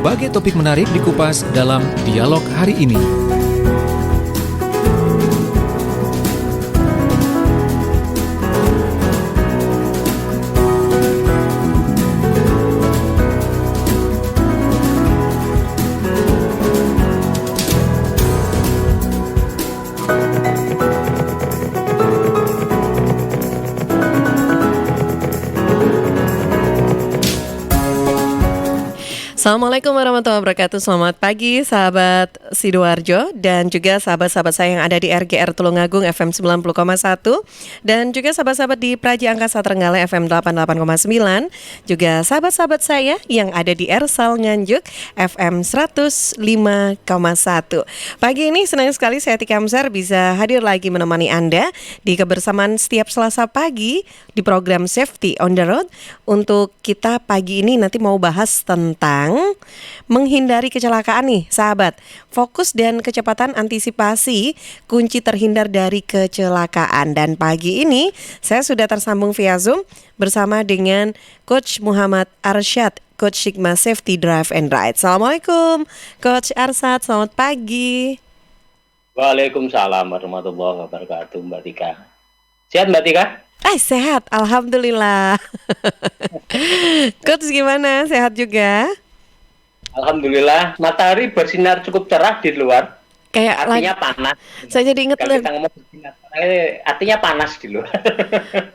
berbagai topik menarik dikupas dalam dialog hari ini. Assalamualaikum warahmatullahi wabarakatuh. Selamat pagi sahabat Sidoarjo dan juga sahabat-sahabat saya yang ada di RGR Tulungagung FM 90,1 dan juga sahabat-sahabat di Praja Angkasa Trenggalek FM 88,9, juga sahabat-sahabat saya yang ada di Ersal Nganjuk FM 105,1. Pagi ini senang sekali saya Tika Amsar bisa hadir lagi menemani Anda di kebersamaan setiap Selasa pagi di program Safety on the Road. Untuk kita pagi ini nanti mau bahas tentang menghindari kecelakaan nih sahabat. Fokus dan kecepatan antisipasi kunci terhindar dari kecelakaan. Dan pagi ini saya sudah tersambung via Zoom bersama dengan Coach Muhammad Arsyad, Coach Sigma Safety Drive and Ride. Assalamualaikum Coach Arsyad, selamat pagi. Waalaikumsalam warahmatullahi wabarakatuh Mbak Tika. Sehat Mbak Tika? Sehat, Alhamdulillah. Coach gimana? Sehat juga? Alhamdulillah, matahari bersinar cukup cerah di luar. Kayak artinya panas. Saya jadi ingat kalau kita ngomong bersinar, artinya panas di luar.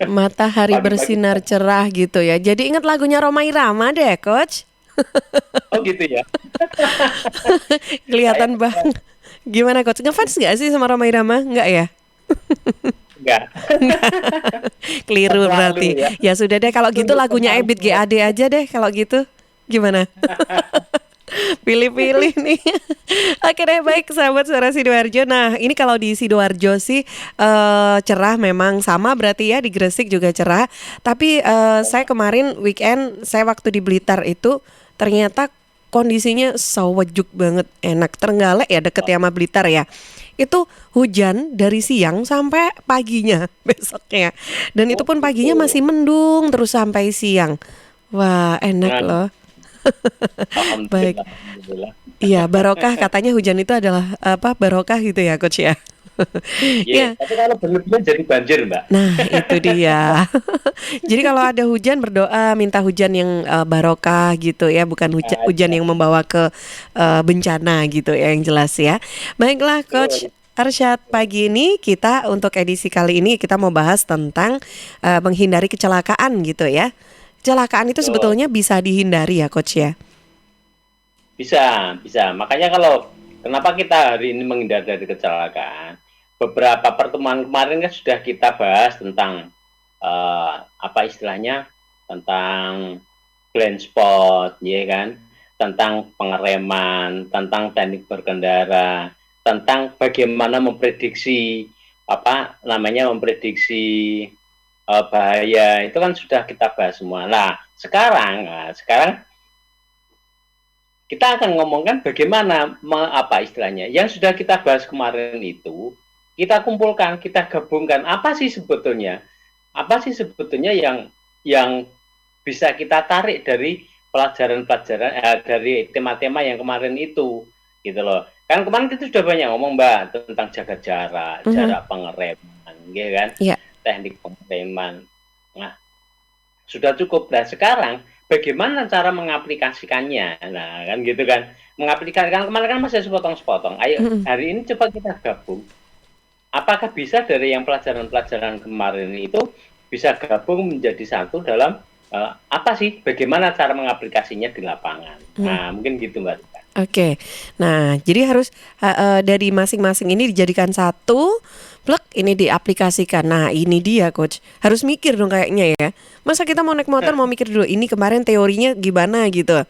Matahari bersinar cerah gitu ya. Jadi ingat lagunya Rhoma Irama deh, Coach. Oh gitu ya. Kelihatan banget. Gimana Coach? Ngefans nggak sih sama Rhoma Irama? Nggak ya? Enggak. Keliru berarti. Ya sudah deh, kalau gitu lagunya Ebit GAD aja deh kalau gitu. Gimana? Pilih-pilih nih. Oke deh, baik sahabat suara Sidoarjo. Nah ini kalau di Sidoarjo sih cerah memang sama berarti ya. Di Gresik juga cerah. Tapi saya kemarin weekend, saya waktu di Blitar itu ternyata kondisinya sejuk banget, enak. Trenggalek ya, deket sama Blitar ya. Itu hujan dari siang sampai paginya besoknya. Dan itu pun paginya masih mendung terus sampai siang. Wah enak loh. Baik. Iya, barokah katanya hujan itu adalah barokah gitu ya Coach ya. Iya, tapi kalau berlebihan jadi banjir Mbak. Nah itu dia. Jadi kalau ada hujan berdoa minta hujan yang barokah gitu ya, bukan hujan yang membawa ke bencana gitu ya, yang jelas ya. Baiklah Coach Arsyad, pagi ini kita untuk edisi kali ini kita mau bahas tentang menghindari kecelakaan gitu ya. Kecelakaan itu sebetulnya bisa dihindari ya Coach ya? Bisa. Makanya kenapa kita hari ini menghindari dari kecelakaan? Beberapa pertemuan kemarin kan sudah kita bahas tentang istilahnya tentang blind spot, ya kan? Tentang pengereman, tentang teknik berkendara, tentang bagaimana memprediksi bahaya. Itu kan sudah kita bahas semua. Nah, sekarang kita akan ngomongkan bagaimana istilahnya yang sudah kita bahas kemarin itu kita kumpulkan, kita gabungkan apa sih sebetulnya yang bisa kita tarik dari pelajaran-pelajaran dari tema-tema yang kemarin itu, gitu loh. Kan kemarin kita sudah banyak ngomong Mbak tentang jaga jarak, jarak pengereman, gitu kan? Yeah. Teknik pengereman. Nah, sudah cukup. Nah, sekarang bagaimana cara mengaplikasikannya? Nah, kan gitu kan. Mengaplikasikan kemarin kan masih sepotong-sepotong. Ayo, hari ini coba kita gabung. Apakah bisa dari yang pelajaran-pelajaran kemarin itu bisa gabung menjadi satu dalam bagaimana cara mengaplikasinya di lapangan? Nah, mungkin gitu Mbak. Oke. Nah, jadi harus dari masing-masing ini dijadikan satu, plek ini diaplikasikan. Nah, ini dia Coach. Harus mikir dong kayaknya ya. Masa kita mau naik motor mau mikir dulu ini kemarin teorinya gimana gitu.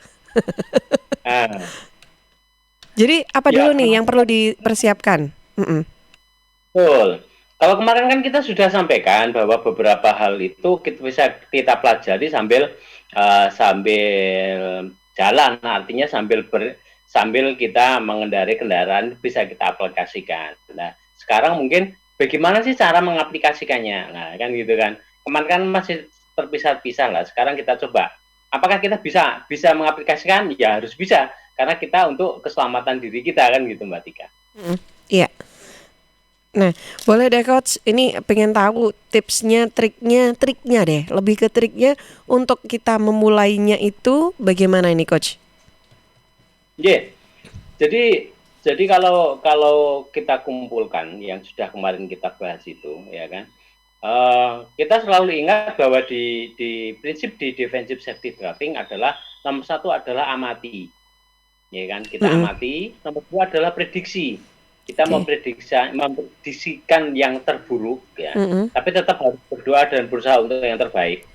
Jadi apa dulu nih yang perlu dipersiapkan? Betul. Kalau kemarin kan kita sudah sampaikan bahwa beberapa hal itu bisa kita pelajari sambil jalan, artinya sambil kita mengendarai kendaraan bisa kita aplikasikan. Nah, sekarang mungkin bagaimana sih cara mengaplikasikannya? Nah, kan gitu kan. Kemarin kan masih terpisah-pisah lah. Sekarang kita coba. Apakah kita bisa mengaplikasikan? Ya harus bisa. karena kita untuk keselamatan diri kita kan gitu Mbak Tika. Iya. Nah, boleh deh coach, ini pengen tahu tipsnya, triknya deh. Lebih ke triknya untuk kita memulainya itu bagaimana ini coach? Yeah. Jadi kalau kita kumpulkan yang sudah kemarin kita bahas itu, ya kan, kita selalu ingat bahwa di prinsip di defensive safety drafting adalah nomor satu adalah amati, ya kan, kita amati. Nomor dua adalah prediksi. Kita memprediksikan yang terburuk, ya, tapi tetap harus berdoa dan berusaha untuk yang terbaik.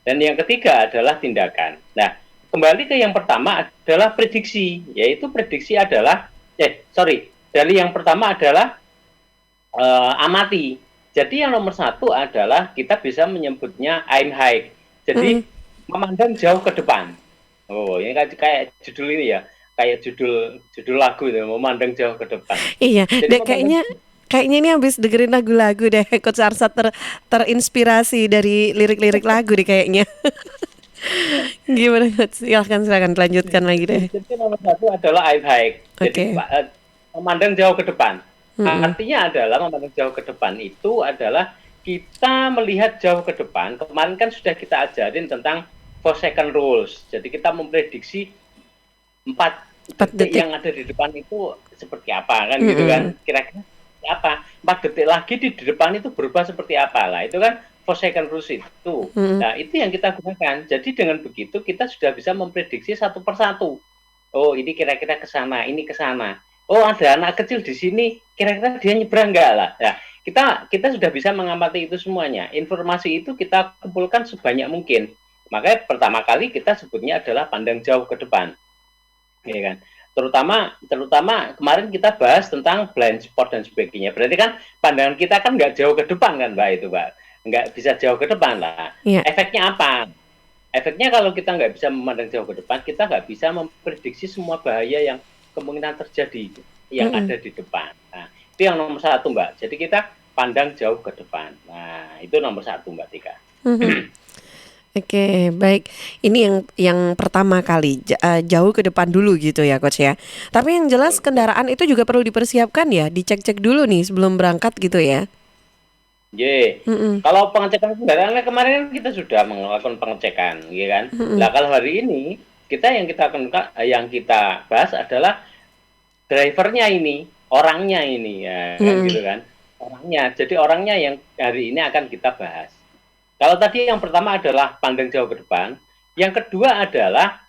Dan yang ketiga adalah tindakan. Nah, kembali ke yang pertama adalah prediksi, yaitu prediksi adalah, dari yang pertama adalah amati. Jadi yang nomor satu adalah kita bisa menyebutnya aim high. Jadi memandang jauh ke depan. Oh, ini kayak judul ini ya. Kayak judul lagu itu, memandang jauh ke depan. Iya, deh kayaknya ini habis dengerin lagu-lagu deh, Coach Arsa terinspirasi dari lirik-lirik lagu deh kayaknya. Gimana Coach? Silakan lanjutkan lagi deh. Jadi nomor satu adalah aim high. Jadi memandang jauh ke depan. Artinya adalah memandang jauh ke depan itu adalah kita melihat jauh ke depan. Kemarin kan sudah kita ajarin tentang 4 second rules. Jadi kita memprediksi 4 detik yang ada di depan itu seperti apa kan gitu kan, kira-kira seperti apa, 4 detik lagi di depan itu berubah seperti apa lah, itu kan 4 second rules itu. Nah itu yang kita gunakan. Jadi dengan begitu kita sudah bisa memprediksi satu persatu. Oh ini kira-kira ke sana, ini ke sana. Oh ada anak kecil di sini, kira-kira dia nyebrang enggak lah. Nah kita sudah bisa mengamati itu semuanya. Informasi itu kita kumpulkan sebanyak mungkin. Makanya pertama kali kita sebutnya adalah pandang jauh ke depan. Ya kan, terutama kemarin kita bahas tentang blind spot dan sebagainya. Berarti kan pandangan kita kan nggak jauh ke depan kan Mbak, itu Mbak, nggak bisa jauh ke depan lah. Efeknya apa? Efeknya kalau kita nggak bisa memandang jauh ke depan, kita nggak bisa memprediksi semua bahaya yang kemungkinan terjadi yang ada di depan. Nah itu yang nomor satu Mbak. Jadi kita pandang jauh ke depan. Nah itu nomor satu Mbak Tika. Oke, baik. Ini yang pertama kali jauh ke depan dulu gitu ya, Coach ya. Tapi yang jelas kendaraan itu juga perlu dipersiapkan ya, dicek-cek dulu nih sebelum berangkat gitu ya. Kalau pengecekan kendaraan kemarin kita sudah melakukan pengecekan, ya kan. Nah kalau hari ini yang kita bahas adalah drivernya ini, orangnya ini, ya kan gitu kan. Orangnya. Jadi orangnya yang hari ini akan kita bahas. Kalau tadi yang pertama adalah pandang jauh ke depan, yang kedua adalah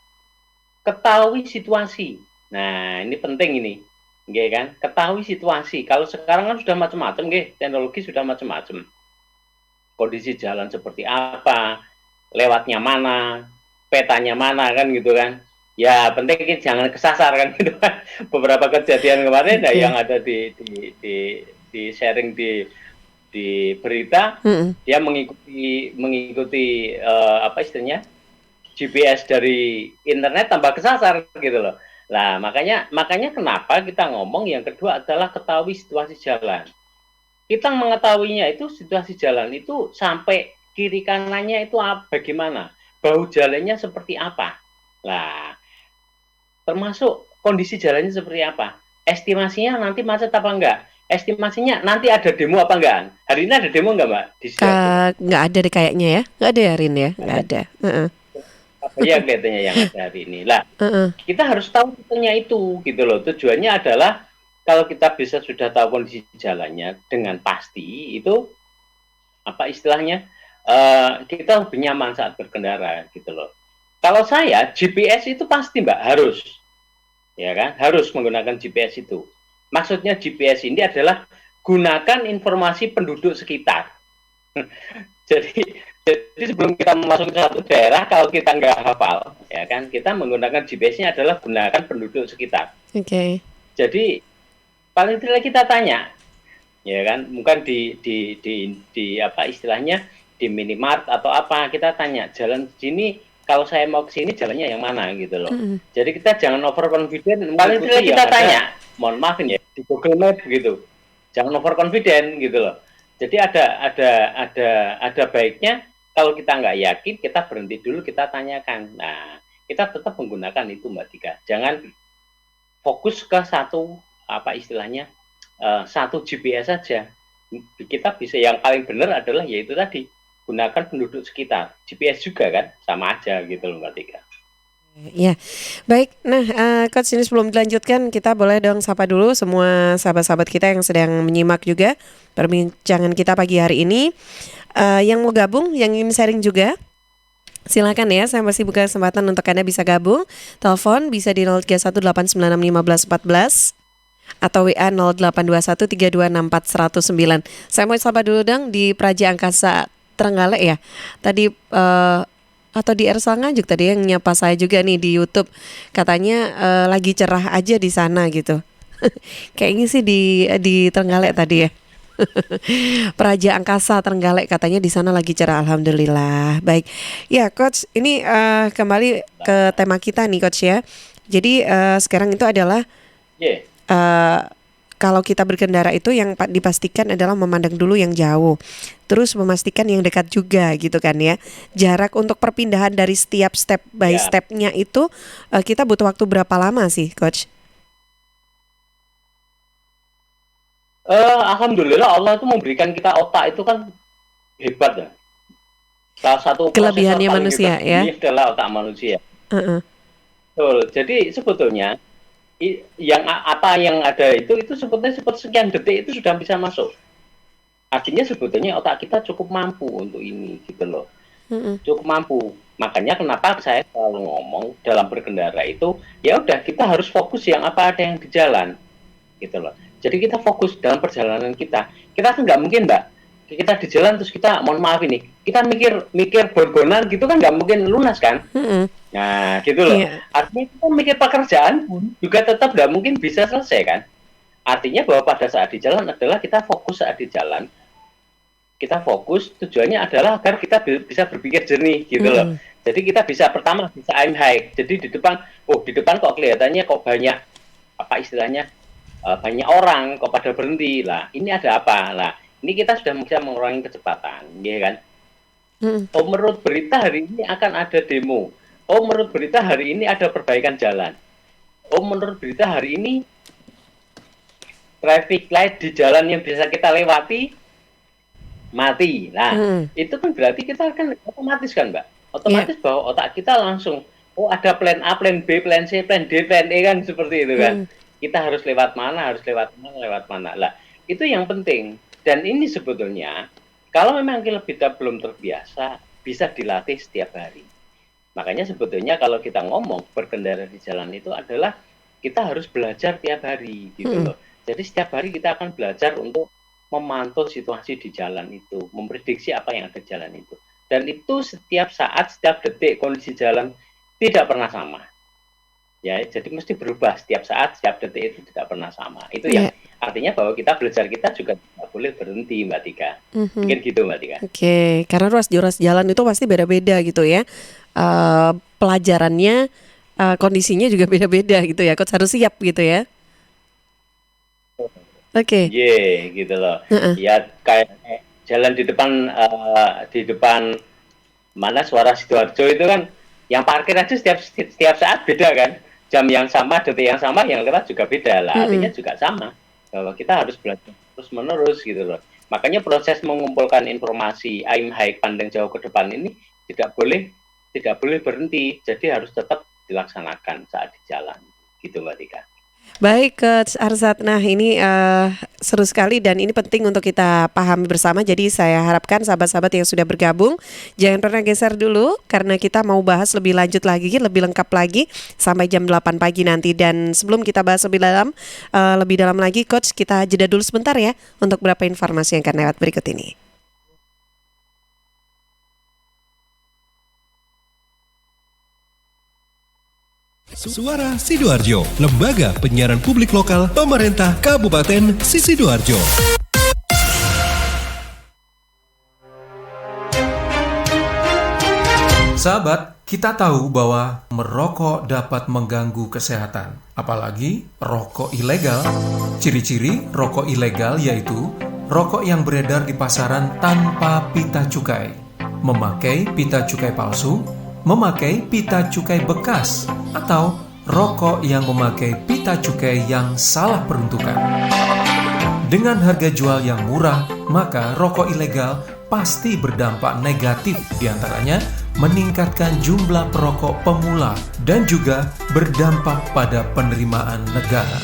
ketahui situasi. Nah, ini penting ini, nggih kan? Ketahui situasi. Kalau sekarang kan sudah macam-macam, nggih, teknologi sudah macam-macam. Kondisi jalan seperti apa, lewatnya mana, petanya mana kan gitu kan. Ya, penting jangan kesasar kan gitu kan. Beberapa kejadian kemarin yang ada di sharing di berita, dia mengikuti apa istilahnya GPS dari internet tambah kesasar gitu loh. Nah makanya kenapa kita ngomong yang kedua adalah ketahui situasi jalan. Kita mengetahuinya itu situasi jalan itu sampai kiri kanannya itu bagaimana, bahu jalannya seperti apa. Nah termasuk kondisi jalannya seperti apa, estimasinya nanti macet apa enggak. Estimasinya nanti ada demo apa enggak? Hari ini ada demo enggak Mbak? Nggak ada deh kayaknya ya. Nggak ada ya Rin ya? Nggak ada. Apa ya kelihatannya yang ada hari ini. Lah, kita harus tahu tentangnya itu gitu loh. Tujuannya adalah kalau kita bisa sudah tahu kondisi jalannya dengan pasti, itu apa istilahnya, kita lebih nyaman saat berkendara gitu loh. Kalau saya GPS itu pasti Mbak, harus. Ya kan? Harus menggunakan GPS itu. Maksudnya GPS ini adalah gunakan informasi penduduk sekitar. jadi sebelum kita masuk ke satu daerah, kalau kita nggak hafal, ya kan, kita menggunakan GPS-nya adalah gunakan penduduk sekitar. Jadi paling tidak kita tanya, ya kan, mungkin di apa istilahnya di minimart atau apa, kita tanya jalan sini. Kalau saya mau ke sini jalannya yang mana gitu loh. Jadi kita jangan overconfident. Paling tidak kita tanya, mohon maaf ya, di Google Map gitu. Jangan overconfident gitu loh. Jadi ada baiknya kalau kita nggak yakin, kita berhenti dulu, kita tanyakan. Nah, kita tetap menggunakan itu Mbak Tika. Jangan fokus ke satu apa istilahnya satu GPS saja. Kita bisa yang paling benar adalah yaitu tadi gunakan penduduk sekitar. GPS juga kan sama aja gitu loh Mbak Tika. Ya, baik. Nah, Coach, ini sebelum dilanjutkan, kita boleh dong sapa dulu semua sahabat-sahabat kita yang sedang menyimak juga perbincangan kita pagi hari ini. Yang mau gabung, yang ingin sharing juga, silakan ya. Saya masih buka kesempatan untuk Anda bisa gabung. Telepon bisa di 0318961514 atau WA 082132640109. Saya mau sapa dulu dong di Praja Angkasa Trenggalek ya. Tadi atau di Ersal Nganjuk tadi yang nyapa saya juga nih di YouTube. Katanya lagi cerah aja di sana gitu. Kayaknya sih di Trenggalek tadi ya. Praja Angkasa Trenggalek katanya di sana lagi cerah, alhamdulillah. Baik. Ya, Coach, ini kembali ke tema kita nih, Coach ya. Jadi sekarang itu adalah kalau kita berkendara itu yang dipastikan adalah memandang dulu yang jauh, terus memastikan yang dekat juga gitu kan ya. Jarak untuk perpindahan dari setiap step by stepnya itu kita butuh waktu berapa lama sih, Coach? Alhamdulillah Allah itu memberikan kita otak itu kan hebat ya. Salah satu kelebihannya manusia ya. Ini adalah otak manusia. Betul. Jadi sebetulnya yang ada itu sebetulnya sekian detik itu sudah bisa masuk. Artinya sebetulnya otak kita cukup mampu untuk ini gitu loh. Cukup mampu. Makanya kenapa saya selalu ngomong dalam berkendara itu ya udah kita harus fokus yang apa ada yang di jalan gitu loh. Jadi kita fokus dalam perjalanan kita. Kita kan nggak mungkin Mbak. Kita di jalan terus kita mohon maaf ini kita mikir bon-bonan gitu kan nggak mungkin lunas kan. Nah gitu loh. Artinya kita mikir pekerjaan pun juga tetap nggak mungkin bisa selesai kan. Artinya bahwa pada saat di jalan adalah kita fokus saat di jalan. Kita fokus tujuannya adalah agar kita bisa berpikir jernih gitu loh. Jadi kita bisa pertama bisa aim high. Jadi di depan kok kelihatannya kok banyak apa istilahnya banyak orang kok pada berhenti lah. Ini ada apa lah? Ini kita sudah bisa mengurangi kecepatan, ya kan? Oh menurut berita hari ini akan ada demo. Oh menurut berita hari ini ada perbaikan jalan. Oh menurut berita hari ini traffic light di jalan yang bisa kita lewati mati. Nah itu kan berarti kita akan otomatis kan Mbak? Otomatis bahwa otak kita langsung ada plan A, plan B, plan C, plan D, plan E kan seperti itu kan. Kita harus lewat mana lah. Itu yang penting. Dan ini sebetulnya kalau memang kita belum terbiasa bisa dilatih setiap hari. Makanya sebetulnya kalau kita ngomong berkendara di jalan itu adalah kita harus belajar tiap hari gitu loh. Jadi setiap hari kita akan belajar untuk memantau situasi di jalan itu, memprediksi apa yang ada di jalan itu. Dan itu setiap saat, setiap detik kondisi jalan tidak pernah sama. Ya, jadi mesti berubah setiap saat, setiap detik itu tidak pernah sama. Itu yang artinya bahwa kita belajar kita juga tidak boleh berhenti, Mbak Tika. Mungkin gitu, Mbak Tika. Oke, karena ruas jalan itu pasti beda-beda gitu ya. Pelajarannya, kondisinya juga beda-beda gitu ya. Coach harus siap gitu ya. Oke. Gitu loh. Ya kayak jalan di depan mana Suara Sidoarjo itu kan, yang parkir aja setiap saat beda kan. Jam yang sama, detik yang sama, yang lewat juga beda lah. Artinya juga sama bahwa kita harus belajar terus menerus gitu loh. Makanya proses mengumpulkan informasi aim high pandang jauh ke depan ini tidak boleh berhenti. Jadi harus tetap dilaksanakan saat di jalan gitu Mbak Tika. Baik Coach Arsat, nah ini seru sekali dan ini penting untuk kita pahami bersama. Jadi saya harapkan sahabat-sahabat yang sudah bergabung jangan pernah geser dulu, karena kita mau bahas lebih lanjut lagi, lebih lengkap lagi sampai jam 8 pagi nanti. Dan sebelum kita bahas lebih dalam lagi Coach, kita jeda dulu sebentar ya untuk beberapa informasi yang akan lewat berikut ini. Suara Sidoarjo, lembaga penyiaran publik lokal pemerintah Kabupaten Sidoarjo. Sahabat, kita tahu bahwa merokok dapat mengganggu kesehatan, apalagi rokok ilegal. Ciri-ciri rokok ilegal yaitu rokok yang beredar di pasaran tanpa pita cukai, memakai pita cukai palsu, memakai pita cukai bekas, atau rokok yang memakai pita cukai yang salah peruntukan. Dengan harga jual yang murah, maka rokok ilegal pasti berdampak negatif, diantaranya meningkatkan jumlah perokok pemula dan juga berdampak pada penerimaan negara.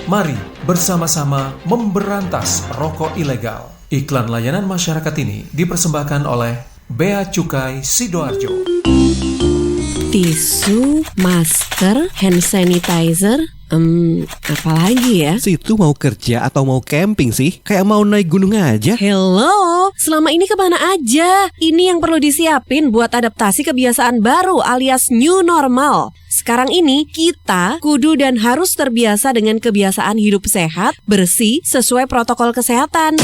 Mari bersama-sama memberantas rokok ilegal. Iklan layanan masyarakat ini dipersembahkan oleh Bea Cukai Sidoarjo. Tisu, masker, hand sanitizer, apalagi ya? Situ mau kerja atau mau camping sih? Kayak mau naik gunung aja. Hello, selama ini kemana aja? Ini yang perlu disiapin buat adaptasi kebiasaan baru alias new normal. Sekarang ini kita kudu dan harus terbiasa dengan kebiasaan hidup sehat, bersih, sesuai protokol kesehatan.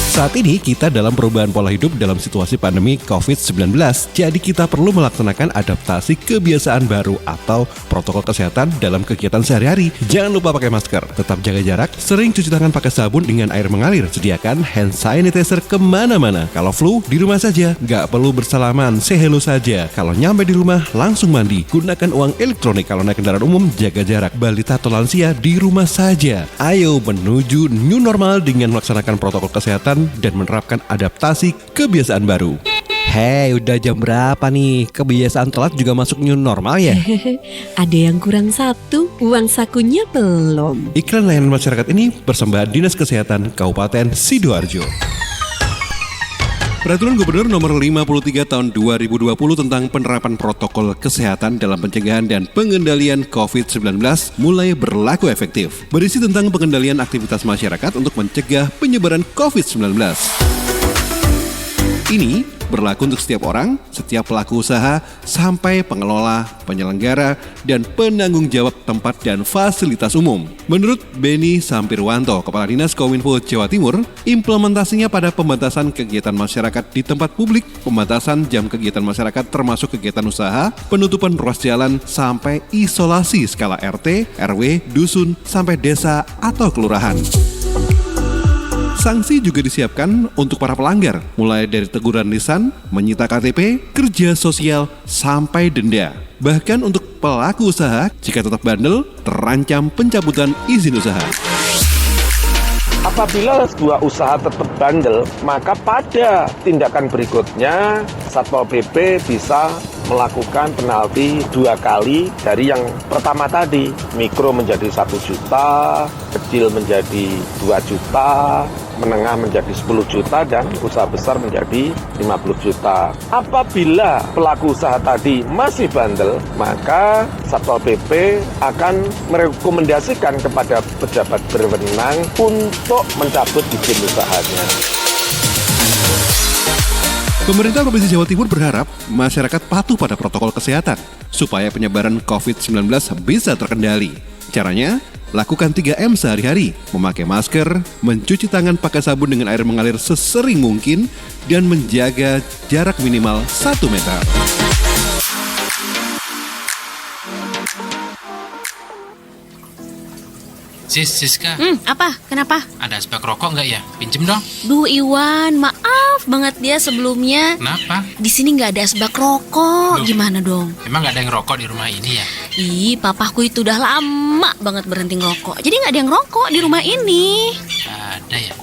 Saat ini kita dalam perubahan pola hidup dalam situasi pandemi COVID-19. Jadi kita perlu melaksanakan adaptasi kebiasaan baru atau protokol kesehatan dalam kegiatan sehari-hari. Jangan lupa pakai masker, tetap jaga jarak, sering cuci tangan pakai sabun dengan air mengalir. Sediakan hand sanitizer kemana-mana. Kalau flu, di rumah saja. Nggak perlu bersalaman, say hello saja. Kalau nyampe di rumah, langsung mandi. Gunakan uang elektronik. Kalau naik kendaraan umum, jaga jarak. Balita atau lansia di rumah saja. Ayo menuju new normal dengan melaksanakan protokol kesehatan dan menerapkan adaptasi kebiasaan baru. Hei, udah jam berapa nih? Kebiasaan telat juga masuk new normal ya? Ada yang kurang satu, uang sakunya belum. Iklan layanan masyarakat ini persembahan Dinas Kesehatan Kabupaten Sidoarjo. Peraturan Gubernur Nomor 53 Tahun 2020 tentang penerapan protokol kesehatan dalam pencegahan dan pengendalian COVID-19 mulai berlaku efektif. Berisi tentang pengendalian aktivitas masyarakat untuk mencegah penyebaran COVID-19. Ini berlaku untuk setiap orang, setiap pelaku usaha, sampai pengelola, penyelenggara, dan penanggung jawab tempat dan fasilitas umum. Menurut Beni Sampirwanto, Kepala Dinas Kominfo Jawa Timur, implementasinya pada pembatasan kegiatan masyarakat di tempat publik, pembatasan jam kegiatan masyarakat termasuk kegiatan usaha, penutupan ruas jalan, sampai isolasi skala RT, RW, dusun, sampai desa atau kelurahan. Sanksi juga disiapkan untuk para pelanggar, mulai dari teguran lisan, menyita KTP, kerja sosial, sampai denda. Bahkan untuk pelaku usaha, jika tetap bandel, terancam pencabutan izin usaha. Apabila sebuah usaha tetap bandel, maka pada tindakan berikutnya Satpol PP bisa melakukan penalti 2 kali dari yang pertama tadi. Mikro menjadi 1 juta, kecil menjadi 2 juta, menengah menjadi 10 juta, dan usaha besar menjadi 50 juta. Apabila pelaku usaha tadi masih bandel, maka Satpol PP akan merekomendasikan kepada pejabat berwenang untuk mencabut izin usahanya. Pemerintah Provinsi Jawa Timur berharap masyarakat patuh pada protokol kesehatan supaya penyebaran COVID-19 bisa terkendali. Caranya, lakukan 3M sehari-hari, memakai masker, mencuci tangan pakai sabun dengan air mengalir sesering mungkin, dan menjaga jarak minimal 1 meter. Siska. Apa? Kenapa? Ada asbak rokok nggak ya? Pinjem dong. Duh Iwan, maaf banget dia sebelumnya. Kenapa? Di sini nggak ada asbak rokok. Loh. Gimana dong? Emang nggak ada yang rokok di rumah ini ya? Ih, papaku itu udah lama banget berhenti ngerokok. Jadi nggak ada yang rokok di rumah ini. Ada ya?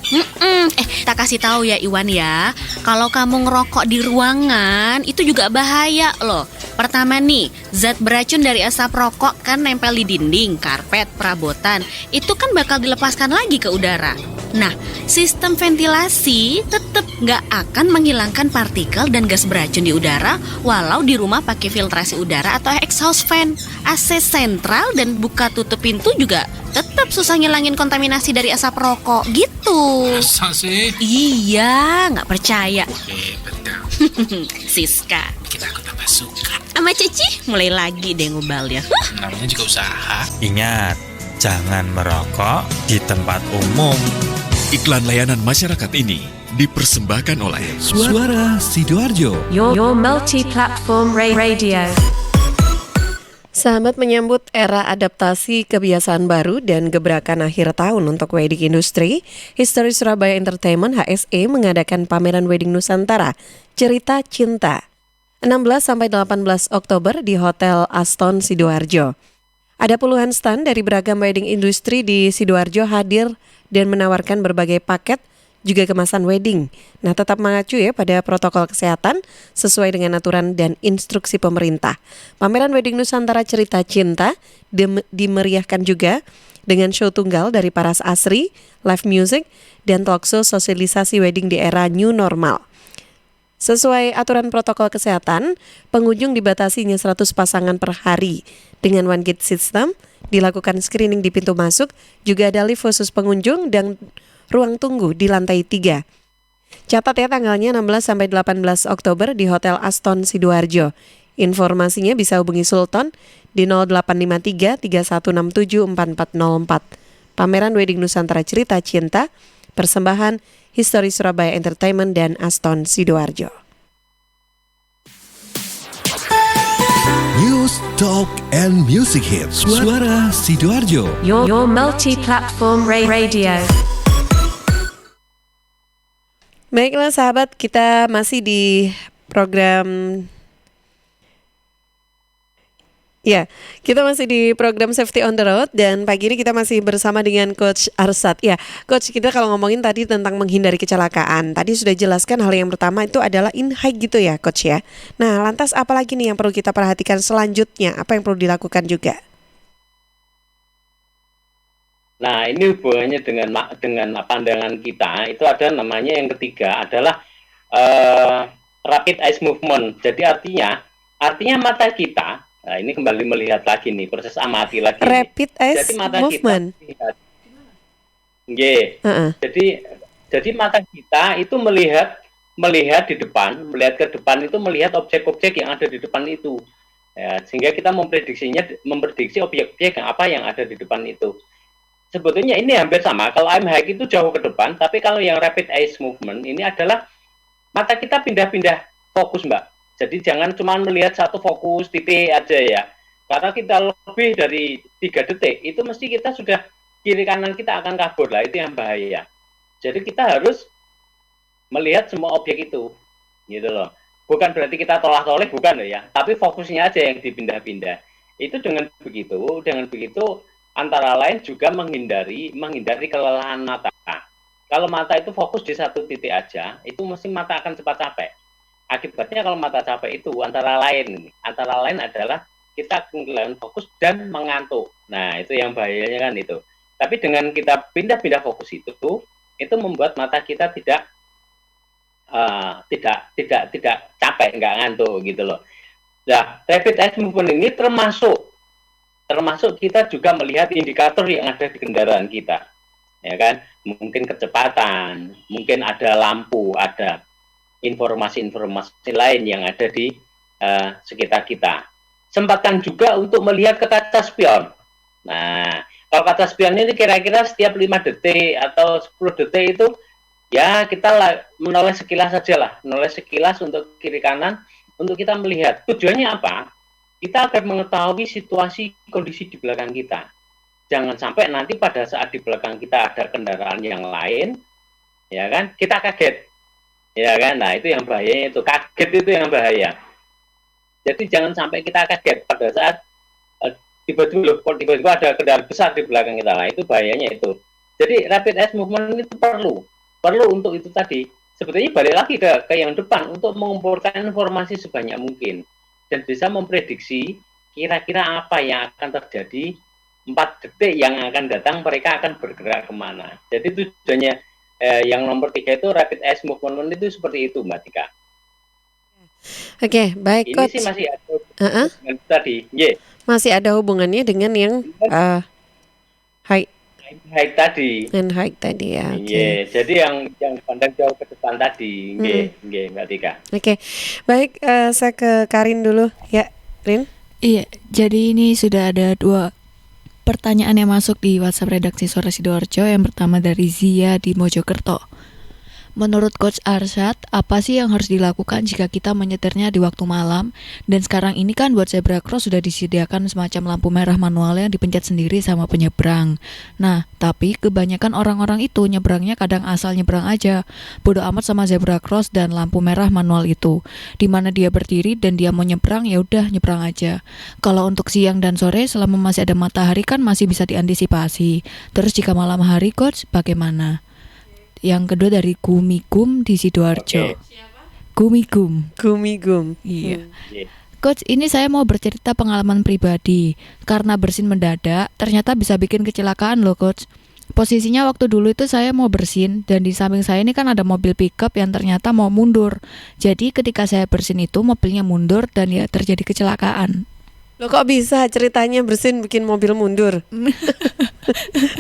Tak kasih tahu ya Iwan ya. Kalau kamu ngerokok di ruangan itu juga bahaya loh. Pertama nih, zat beracun dari asap rokok kan nempel di dinding, karpet, perabotan. Itu kan bakal dilepaskan lagi ke udara. Nah, sistem ventilasi tetap nggak akan menghilangkan partikel dan gas beracun di udara walau di rumah pakai filtrasi udara atau exhaust fan. AC sentral dan buka tutup pintu juga tetap susah ngilangin kontaminasi dari asap rokok gitu. Masa sih? Iya, nggak percaya. Oke, betul. Siska, Kita aku tambah suka. sama Cici mulai lagi deh ngobalnya. Namanya juga usaha. Ingat, jangan merokok di tempat umum. Iklan layanan masyarakat ini dipersembahkan oleh Suara Sidoarjo. Your multi-platform radio. Sahabat, menyambut era adaptasi kebiasaan baru dan gebrakan akhir tahun untuk wedding industry, History Surabaya Entertainment HSE mengadakan pameran wedding Nusantara, Cerita Cinta. 16 sampai 18 Oktober di Hotel Aston Sidoarjo. Ada puluhan stand dari beragam wedding industri di Sidoarjo hadir dan menawarkan berbagai paket juga kemasan wedding. Nah, tetap mengacu ya pada protokol kesehatan sesuai dengan aturan dan instruksi pemerintah. Pameran Wedding Nusantara Cerita Cinta dimeriahkan juga dengan show tunggal dari Paras Asri, live music, dan talkshow sosialisasi wedding di era new normal. Sesuai aturan protokol kesehatan, pengunjung dibatasinya 100 pasangan per hari. Dengan one gate system, dilakukan screening di pintu masuk, juga ada lift khusus pengunjung dan ruang tunggu di lantai 3. Catat ya tanggalnya 16 sampai 18 Oktober di Hotel Aston Sidoarjo. Informasinya bisa hubungi Sultan di 0853 3167 4404. Pameran Wedding Nusantara Cerita Cinta, persembahan History Surabaya Entertainment dan Aston Sidoarjo. News, Talk, and Music Hits. Suara Sidoarjo. Your multi-platform radio. Baiklah sahabat, kita masih di program kita masih di program Safety on the Road dan pagi ini kita masih bersama dengan Coach Arsad. Ya, Coach, kita kalau ngomongin tadi tentang menghindari kecelakaan, tadi sudah jelaskan hal yang pertama itu adalah in hike gitu ya, Coach ya. Nah, lantas apa lagi nih yang perlu kita perhatikan selanjutnya? Apa yang perlu dilakukan juga? Nah, ini hubungannya dengan pandangan kita, itu ada namanya yang ketiga adalah rapid eye movement. Jadi artinya mata kita, nah ini kembali melihat lagi nih, proses amati lagi. Rapid eye movement. Jadi mata kita itu melihat di depan, melihat ke depan itu melihat objek-objek yang ada di depan itu. Ya, sehingga kita memprediksi objek-objek apa yang ada di depan itu. Sebetulnya ini hampir sama. Kalau aim hike itu jauh ke depan, tapi kalau yang rapid eye movement ini adalah mata kita pindah-pindah fokus, Mbak. Jadi jangan cuma melihat satu fokus titik aja ya. Karena kita lebih dari 3 detik, itu mesti kita sudah kiri kanan kita akan kabur lah, itu yang bahaya. Jadi kita harus melihat semua objek itu, gitu loh. Bukan berarti kita tolak-tolak, bukan loh ya. Tapi fokusnya aja yang dipindah-pindah. Itu dengan begitu antara lain juga menghindari kelelahan mata. Kalau mata itu fokus di satu titik aja, itu mesti mata akan cepat capek. Akibatnya kalau mata capek itu antara lain adalah kita kehilangan fokus dan mengantuk. Nah, itu yang bahayanya kan itu. Tapi dengan kita pindah-pindah fokus itu membuat mata kita tidak capek, nggak ngantuk gitu loh. Nah, rapid eye movement ini termasuk kita juga melihat indikator yang ada di kendaraan kita, ya kan? Mungkin kecepatan, mungkin ada lampu, ada informasi-informasi lain yang ada di sekitar kita. Sempatkan juga untuk melihat ke kaca spion. Nah, kalau kaca spion ini kira-kira setiap 5 detik atau 10 detik itu, ya kita menoleh sekilas saja lah, menoleh sekilas untuk kiri kanan, untuk kita melihat. Tujuannya apa? Kita akan mengetahui situasi kondisi di belakang kita. Jangan sampai nanti pada saat di belakang kita ada kendaraan yang lain, ya kan, kita kaget, ya kan. Nah, itu yang bahayanya, itu kaget itu yang bahaya. Jadi jangan sampai kita kaget pada saat tiba-tiba ada kendaraan besar di belakang kita. Nah, itu bahayanya itu. Jadi rapid eye movement itu perlu untuk itu tadi. Sebetulnya balik lagi ke yang depan untuk mengumpulkan informasi sebanyak mungkin. Dan bisa memprediksi kira-kira apa yang akan terjadi 4 detik yang akan datang, mereka akan bergerak kemana. Jadi tujuannya yang nomor 3 itu rapid eye movement itu seperti itu, Mbak Tika. Oke, baik, Coach. Ini sih masih ada dengan tadi. Masih ada hubungannya dengan yang hike tadi. And hike tadi ya. Okay. Jadi yang pandang jauh ke depan tadi, Mbak Tika. Oke, baik, saya ke Karin dulu, ya, Rin. Iya, jadi ini sudah ada 2 pertanyaan yang masuk di WhatsApp redaksi Suara Sidoarjo. Yang pertama dari Zia di Mojokerto. Menurut Coach Arsyad, apa sih yang harus dilakukan jika kita menyetirnya di waktu malam? Dan sekarang ini kan buat zebra cross sudah disediakan semacam lampu merah manual yang dipencet sendiri sama penyeberang. Nah, tapi kebanyakan orang-orang itu nyebrangnya kadang asal nyebrang aja. Bodo amat sama zebra cross dan lampu merah manual itu. Di mana dia berdiri dan dia mau nyebrang, ya udah nyebrang aja. Kalau untuk siang dan sore selama masih ada matahari kan masih bisa diantisipasi. Terus jika malam hari, Coach, bagaimana? Yang kedua dari Gumigum di Sidoarjo. Gumigum. Iya. Coach, ini saya mau bercerita pengalaman pribadi. Karena bersin mendadak, ternyata bisa bikin kecelakaan loh, Coach. Posisinya waktu dulu itu saya mau bersin, dan di samping saya ini kan ada mobil pickup yang ternyata mau mundur. Jadi ketika saya bersin itu mobilnya mundur dan ya terjadi kecelakaan. Loh, kok bisa ceritanya bersin bikin mobil mundur?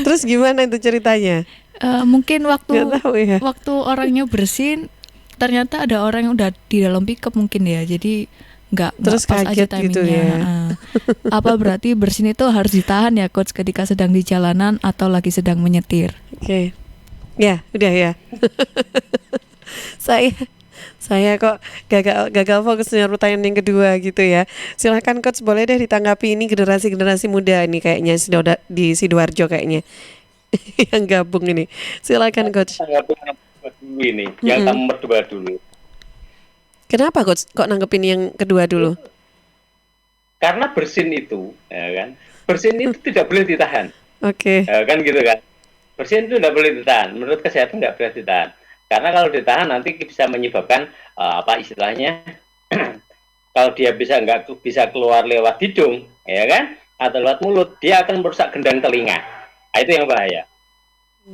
Terus gimana itu ceritanya? Mungkin Nggak tahu ya. waktu orangnya bersin ternyata ada orang yang udah di dalam pickup mungkin ya, jadi nggak Terus pas aja kaget timingnya. gitu ya. Apa berarti bersin itu harus ditahan ya, Coach, ketika sedang di jalanan atau lagi sedang menyetir? Oke. Ya, udah ya. Saya kok gagal fokus dengan pertanyaan yang kedua gitu ya. Silahkan Coach, boleh deh ditanggapi, ini generasi muda ini kayaknya di Sidoarjo kayaknya yang gabung ini. Silakan Coach. Tanggapin yang kedua dulu ini, yang nomor 2 dulu. Kenapa Coach kok nanggepin yang kedua dulu? Karena bersin itu, ya kan? Bersin itu tidak boleh ditahan. Oke. Kan gitu kan? Bersin itu tidak boleh ditahan. Menurut kesehatan tidak boleh ditahan. Karena kalau ditahan nanti bisa menyebabkan apa istilahnya? Kalau dia nggak bisa keluar lewat hidung, ya kan? Atau lewat mulut, dia akan merusak gendang telinga. Nah, itu yang bahaya.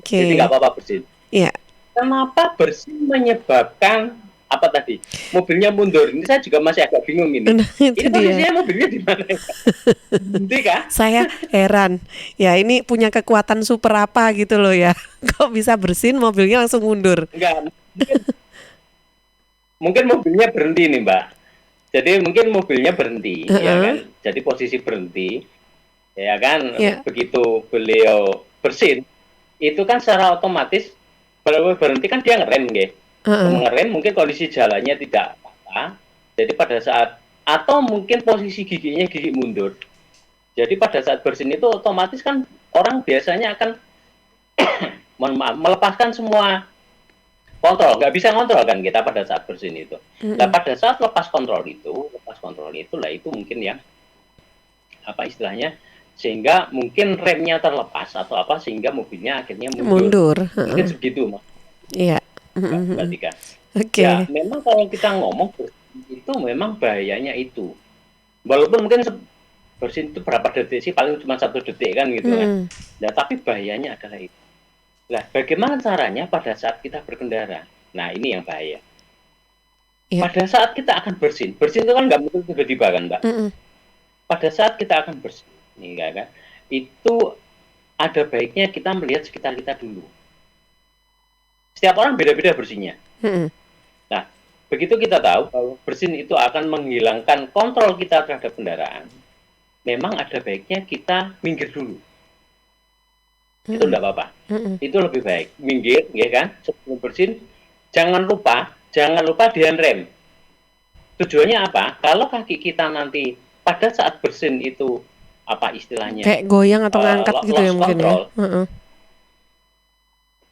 Jadi nggak apa-apa bersin. Iya. Kenapa bersin menyebabkan apa tadi? Mobilnya mundur. Ini saya juga masih agak bingung ini. Ini posisinya mobilnya di mana? Nanti kah? Saya heran. Ya ini punya kekuatan super apa gitu loh ya. Kok bisa bersin mobilnya langsung mundur? Enggak. Mungkin mobilnya berhenti nih, Mbak. Jadi mungkin mobilnya berhenti, ya kan? Jadi posisi berhenti. Ya kan, begitu beliau bersin, itu kan secara otomatis kalau berhenti kan dia ngerem, nggih. Ngerem mungkin kondisi jalannya tidak apa. Jadi pada saat atau mungkin posisi gigi mundur. Jadi pada saat bersin itu otomatis kan orang biasanya akan melepaskan semua kontrol, nggak bisa kontrol kan kita pada saat bersin itu. Nah pada saat lepas kontrol itu lah itu mungkin yang apa istilahnya, sehingga mungkin remnya terlepas atau apa sehingga mobilnya akhirnya mundur. Mungkin segitu, Mas. Iya. Mbak Tika. Oke. Ya, memang kalau kita ngomong itu memang bahayanya itu. Walaupun mungkin bersin itu berapa detik sih, paling cuma 1 detik kan gitu kan. Nah, tapi bahayanya adalah itu. Nah, bagaimana caranya pada saat kita berkendara? Nah, ini yang bahaya. Pada saat kita akan bersin itu kan nggak mungkin tiba-tiba kan, Mbak. Pada saat kita akan bersin, kan, itu ada baiknya kita melihat sekitar kita dulu. Setiap orang beda-beda bersinnya. Nah, begitu kita tahu bahwa bersin itu akan menghilangkan kontrol kita terhadap kendaraan, memang ada baiknya kita minggir dulu. Itu enggak apa-apa. Itu lebih baik. Minggir, ya kan? Sebelum bersin, jangan lupa di handrem. Tujuannya apa? Kalau kaki kita nanti pada saat bersin itu apa istilahnya? Kayak goyang atau ngangkat gitu ya mungkin ya.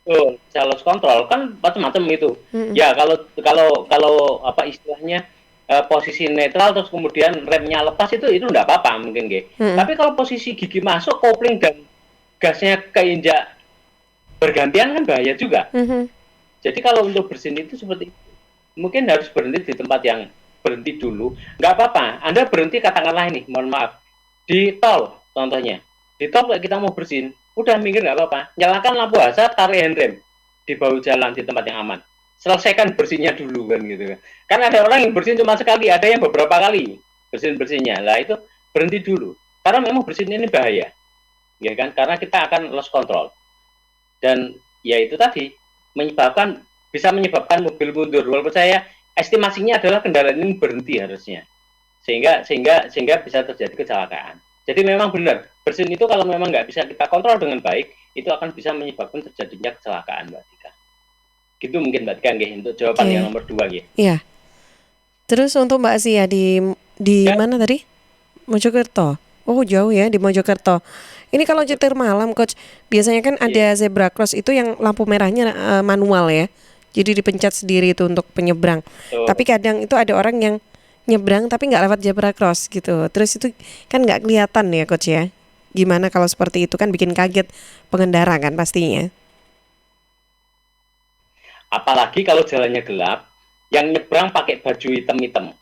Bisa lost control kan macam-macam itu. Ya kalau apa istilahnya posisi netral terus kemudian remnya lepas itu enggak apa-apa mungkin nggih. Tapi kalau posisi gigi masuk, kopling dan gasnya keinjak bergantian kan bahaya juga. Jadi kalau untuk bersin itu seperti itu. Mungkin harus berhenti di tempat yang berhenti dulu. Nggak apa-apa. Anda berhenti katakanlah ini, mohon maaf, di tol contohnya. Di tol kita mau bersin, udah minggir nggak apa-apa. Nyalakan lampu hazard, tarik handrem di bahu jalan di tempat yang aman. Selesaikan bersinnya dulu kan gitu kan. Kan ada orang yang bersin cuma sekali, ada yang beberapa kali bersin-bersinnya. Lah itu berhenti dulu. Karena memang bersin ini bahaya. Ya kan? Karena kita akan lost control. Dan ya itu tadi bisa menyebabkan mobil mundur. Walaupun saya estimasinya adalah kendaraan ini berhenti harusnya. Sehingga bisa terjadi kecelakaan. Jadi memang benar, bersin itu kalau memang nggak bisa kita kontrol dengan baik, itu akan bisa menyebabkan terjadinya kecelakaan, Mbak Tika. Gitu mungkin Mbak Tika nggih, untuk jawaban Oke. yang nomor 2 nggih. Iya. Terus untuk Mbak Asia di mana tadi? Mojokerto. Oh, jauh ya di Mojokerto. Ini kalau nyetir malam, Coach, biasanya kan ada zebra cross itu yang lampu merahnya manual ya. Jadi dipencet sendiri itu untuk penyeberang. Tapi kadang itu ada orang yang nyebrang tapi nggak lewat zebra cross gitu. Terus itu kan nggak kelihatan ya, Coach ya. Gimana kalau seperti itu, kan bikin kaget pengendara kan pastinya. Apalagi kalau jalannya gelap, yang nyebrang pakai baju hitam-hitam.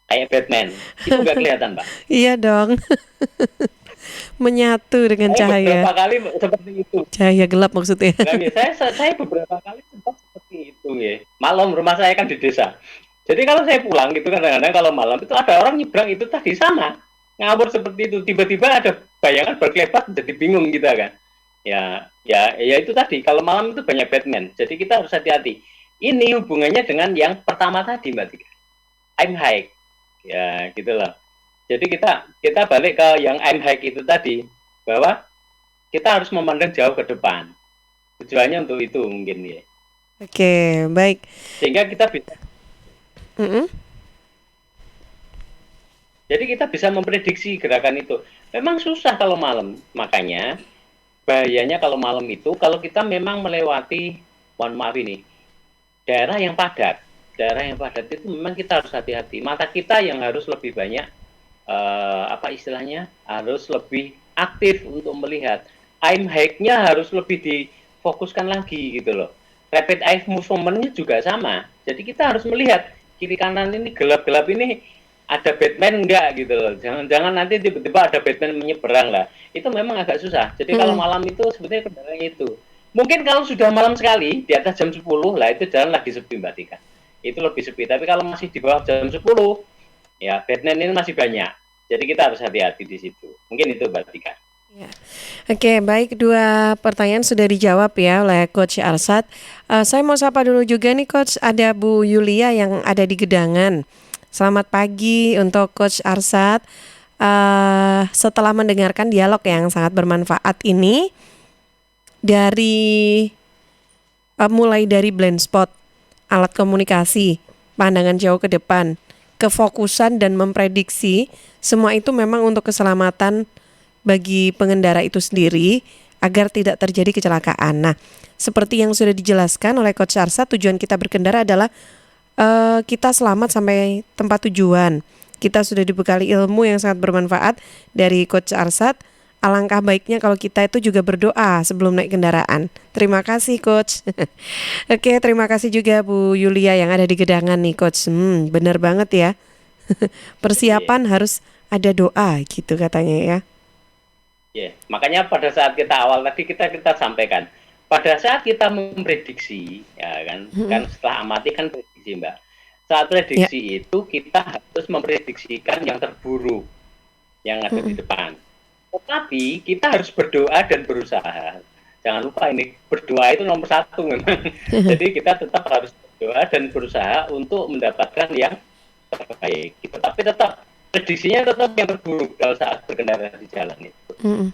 Kayak Batman. Itu nggak kelihatan, Mbak. Iya dong. Menyatu dengan cahaya. Beberapa kali seperti itu. Cahaya gelap maksudnya. Nah, saya beberapa kali sempat seperti itu ya. Malam, rumah saya kan di desa. Jadi kalau saya pulang gitu, kadang-kadang kalau malam itu ada orang nyebrang itu tadi sama. Ngawur seperti itu. Tiba-tiba ada bayangan berkelebat, jadi bingung gitu kan. Ya itu tadi. Kalau malam itu banyak Batman. Jadi kita harus hati-hati. Ini hubungannya dengan yang pertama tadi, Mbak Tika. I'm high. Ya, gitu loh. Jadi kita balik ke yang I'm high itu tadi, bahwa kita harus memandang jauh ke depan. Tujuannya untuk itu mungkin ya. Oke, baik. Sehingga kita bisa. Jadi kita bisa memprediksi gerakan itu. Memang susah kalau malam, makanya bahayanya kalau malam itu kalau kita memang melewati, mohon maaf ini, daerah yang padat itu memang kita harus hati-hati. Mata kita yang harus lebih banyak harus lebih aktif untuk melihat. Aim high-nya harus lebih difokuskan lagi gitu loh. Rapid eye movement-nya juga sama. Jadi kita harus melihat kiri kanan ini gelap-gelap ini ada Batman enggak gitu loh. Jangan nanti tiba-tiba ada Batman menyeberang lah. Itu memang agak susah. Jadi kalau malam itu sebetulnya kendalanya itu. Mungkin kalau sudah malam sekali di atas jam 10 lah itu jalan lagi sepi Mbak Tika. Itu lebih sepi. Tapi kalau masih di bawah jam 10 ya Batman ini masih banyak. Jadi kita harus hati-hati di situ. Mungkin itu Mbak Tika. Ya. Oke, baik, 2 pertanyaan sudah dijawab ya oleh Coach Arsad. Saya mau sapa dulu juga nih Coach, ada Bu Yulia yang ada di Gedangan. Selamat pagi untuk Coach Arsad. Setelah mendengarkan dialog yang sangat bermanfaat ini, mulai dari blind spot, alat komunikasi, pandangan jauh ke depan, kefokusan dan memprediksi, semua itu memang untuk keselamatan bagi pengendara itu sendiri agar tidak terjadi kecelakaan. Nah, seperti yang sudah dijelaskan oleh Coach Arsad, tujuan kita berkendara adalah kita selamat sampai tempat tujuan. Kita sudah dibekali ilmu yang sangat bermanfaat dari Coach Arsad. Alangkah baiknya kalau kita itu juga berdoa sebelum naik kendaraan. Terima kasih Coach. Oke, terima kasih juga Bu Yulia yang ada di Gedangan nih Coach. Benar banget ya. Persiapan harus ada doa gitu katanya ya. Ya, makanya pada saat kita awal tadi kita sampaikan, pada saat kita memprediksi, ya kan setelah amati kan prediksi Mbak. Saat prediksi itu kita harus memprediksikan yang terburuk yang ada di depan. Tetapi kita harus berdoa dan berusaha. Jangan lupa ini berdoa itu nomor 1 memang. Jadi kita tetap harus berdoa dan berusaha untuk mendapatkan yang terbaik. Tapi tetap prediksinya tetap yang terburuk kalau saat berkendara di jalan itu.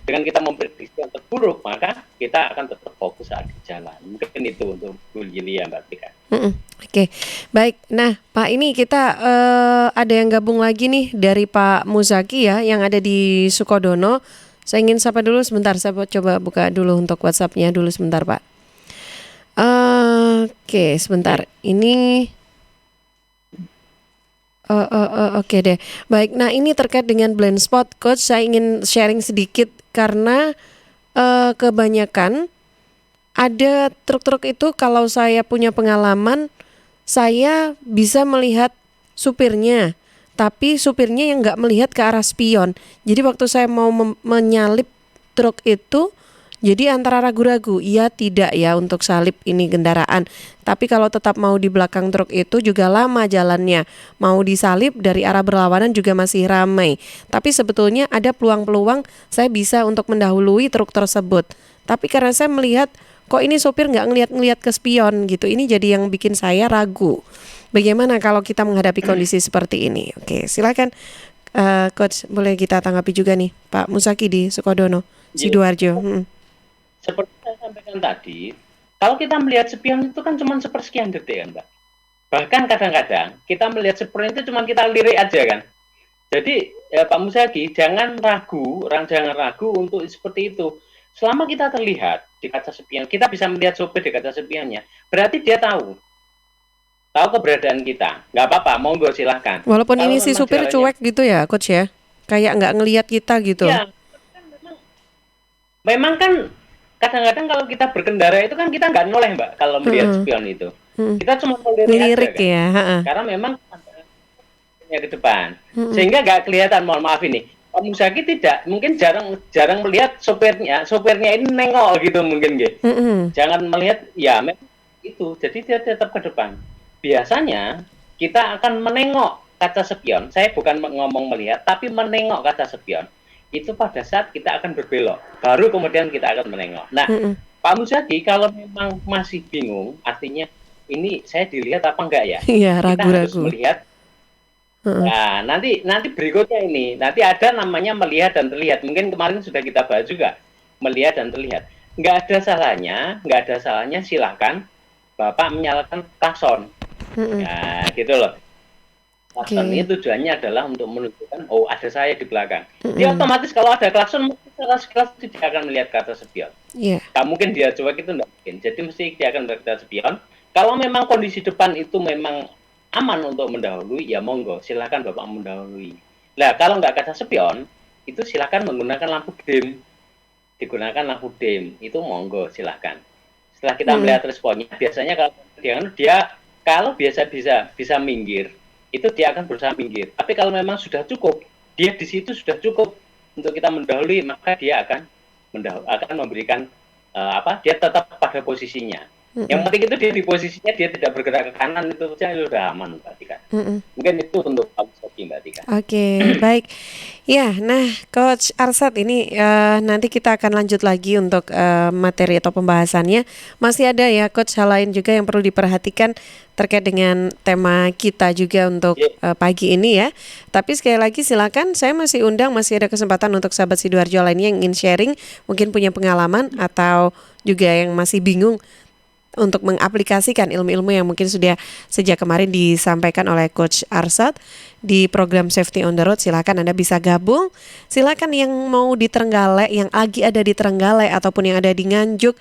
Dengan kita memprediksi yang terburuk, maka kita akan tetap fokus saat di jalan. Mungkin itu untuk Bu Yulia Mbak Tika. Oke, baik. Nah, Pak, ini kita ada yang gabung lagi nih dari Pak Muzaki ya, yang ada di Sukodono. Saya ingin sapa dulu sebentar, saya coba buka dulu untuk WhatsApp-nya dulu sebentar, Pak. Oke, sebentar. Ini oke deh. Baik, nah ini terkait dengan blind spot, Coach. Saya ingin sharing sedikit karena kebanyakan ada truk-truk itu kalau saya punya pengalaman, saya bisa melihat supirnya, tapi supirnya yang nggak melihat ke arah spion. Jadi waktu saya mau menyalip truk itu, jadi antara ragu-ragu, iya tidak ya untuk salip ini kendaraan. Tapi kalau tetap mau di belakang truk itu juga lama jalannya. Mau disalip dari arah berlawanan juga masih ramai. Tapi sebetulnya ada peluang-peluang saya bisa untuk mendahului truk tersebut. Tapi karena saya melihat kok ini sopir nggak ngeliat ke spion gitu. Ini jadi yang bikin saya ragu. Bagaimana kalau kita menghadapi kondisi seperti ini? Oke, silakan Coach, boleh kita tanggapi juga nih Pak Muzaki di Sukodono, Sidoarjo. Seperti saya sampaikan tadi, Kalau kita melihat spion itu kan cuma sepersekian detik kan, Mbak. Bahkan kadang-kadang kita melihat spion itu cuma kita lirik aja kan. Jadi ya, Pak Musagi, jangan ragu untuk seperti itu. Selama kita terlihat di kaca spion, kita bisa melihat sopir di kaca spionnya, berarti dia tahu keberadaan kita. Nggak apa-apa, monggo silahkan. Walaupun Kalau ini si memang supir jalannya- cuek gitu ya, Coach ya? Kayak nggak ngelihat kita gitu. Ya, memang kan kadang-kadang kalau kita berkendara itu kan kita nggak noleh, Mbak, kalau melihat spion itu. Kita cuma Lirik aja, kan? ya. Ha-ha. Karena memang ke depan, sehingga nggak kelihatan. Mohon maaf ini, Pak Musagi mungkin jarang melihat sopirnya ini nengok gitu mungkin, gitu. Jangan melihat, ya memang itu. Jadi dia tetap ke depan. Biasanya kita akan menengok kaca spion. Saya bukan ngomong melihat, tapi menengok kaca spion. Itu pada saat kita akan berbelok, baru kemudian kita akan menengok. Nah, Pak Musagi kalau memang masih bingung, artinya ini saya dilihat apa enggak ya? Iya, Kita harus ragu-ragu. melihat. Nah, nanti berikutnya ini, nanti ada namanya melihat dan terlihat. Mungkin kemarin sudah kita bahas juga, melihat dan terlihat. Nggak ada salahnya silakan Bapak menyalakan klakson. Nah, gitu loh. Klakson ini tujuannya adalah untuk menunjukkan, oh ada saya di belakang. Dia otomatis kalau ada klakson, mesti dia akan melihat ke atas spion. Iya. Nggak mungkin dia cuek, itu nggak mungkin. Jadi mesti dia akan melihat ke atas spion. Kalau memang kondisi depan itu memang aman untuk mendahului, ya monggo, silakan Bapak mendahului. Nah, kalau nggak kaca spion, itu silakan menggunakan lampu dim. Digunakan lampu dim, itu monggo, silakan. Setelah kita melihat responnya, biasanya kalau bisa minggir, itu dia akan berusaha minggir. Tapi kalau memang sudah cukup, dia di situ sudah cukup untuk kita mendahului, maka dia akan memberikan dia tetap pada posisinya. Yang penting itu dia di posisinya, dia tidak bergerak ke kanan, itu saja sudah aman, Mbak Tika. Mungkin itu untuk Pak Musagi, Mbak Tika. Oke, baik. Ya, nah Coach Arsat ini nanti kita akan lanjut lagi untuk materi atau pembahasannya. Masih ada ya Coach hal lain juga yang perlu diperhatikan terkait dengan tema kita juga untuk pagi ini ya. Tapi sekali lagi silakan, saya masih ada kesempatan untuk sahabat Sidoarjo lainnya yang ingin sharing, mungkin punya pengalaman atau juga yang masih bingung untuk mengaplikasikan ilmu-ilmu yang mungkin sudah sejak kemarin disampaikan oleh Coach Arsat di program Safety on the Road. Silakan Anda bisa gabung. Silakan yang mau di Trenggalek, yang lagi ada di Trenggalek ataupun yang ada di Nganjuk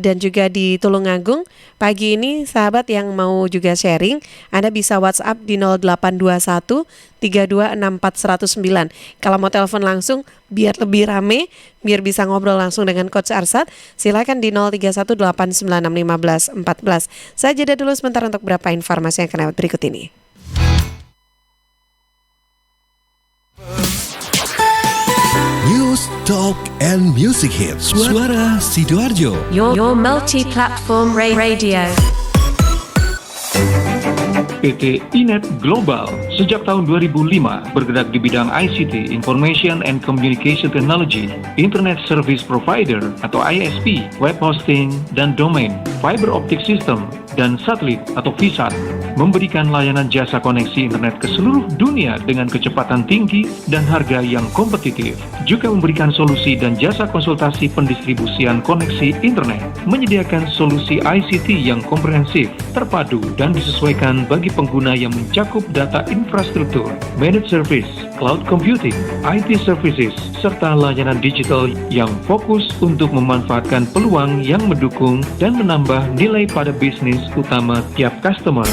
dan juga di Tulungagung. Pagi ini sahabat yang mau juga sharing, Anda bisa WhatsApp di 0821 3264 109. Kalau mau telepon langsung biar lebih rame, biar bisa ngobrol langsung dengan Coach Arsat, silakan di 0318961514. Saya jeda dulu sebentar untuk beberapa informasi yang akan lewat berikut ini. News, Talk, and Music Hits. Suara Sidoarjo. Your multi-platform radio. PT Inet Global sejak tahun 2005 bergerak di bidang ICT, Information and Communication Technology, Internet Service Provider atau ISP, web hosting dan domain, fiber optic system, dan satelit atau VSAT, memberikan layanan jasa koneksi internet ke seluruh dunia dengan kecepatan tinggi dan harga yang kompetitif. Juga memberikan solusi dan jasa konsultasi pendistribusian koneksi internet, menyediakan solusi ICT yang komprehensif, terpadu, dan disesuaikan bagi pengguna yang mencakup data infrastruktur, managed service, cloud computing, IT services, serta layanan digital yang fokus untuk memanfaatkan peluang yang mendukung dan menambah nilai pada bisnis utama tiap customer.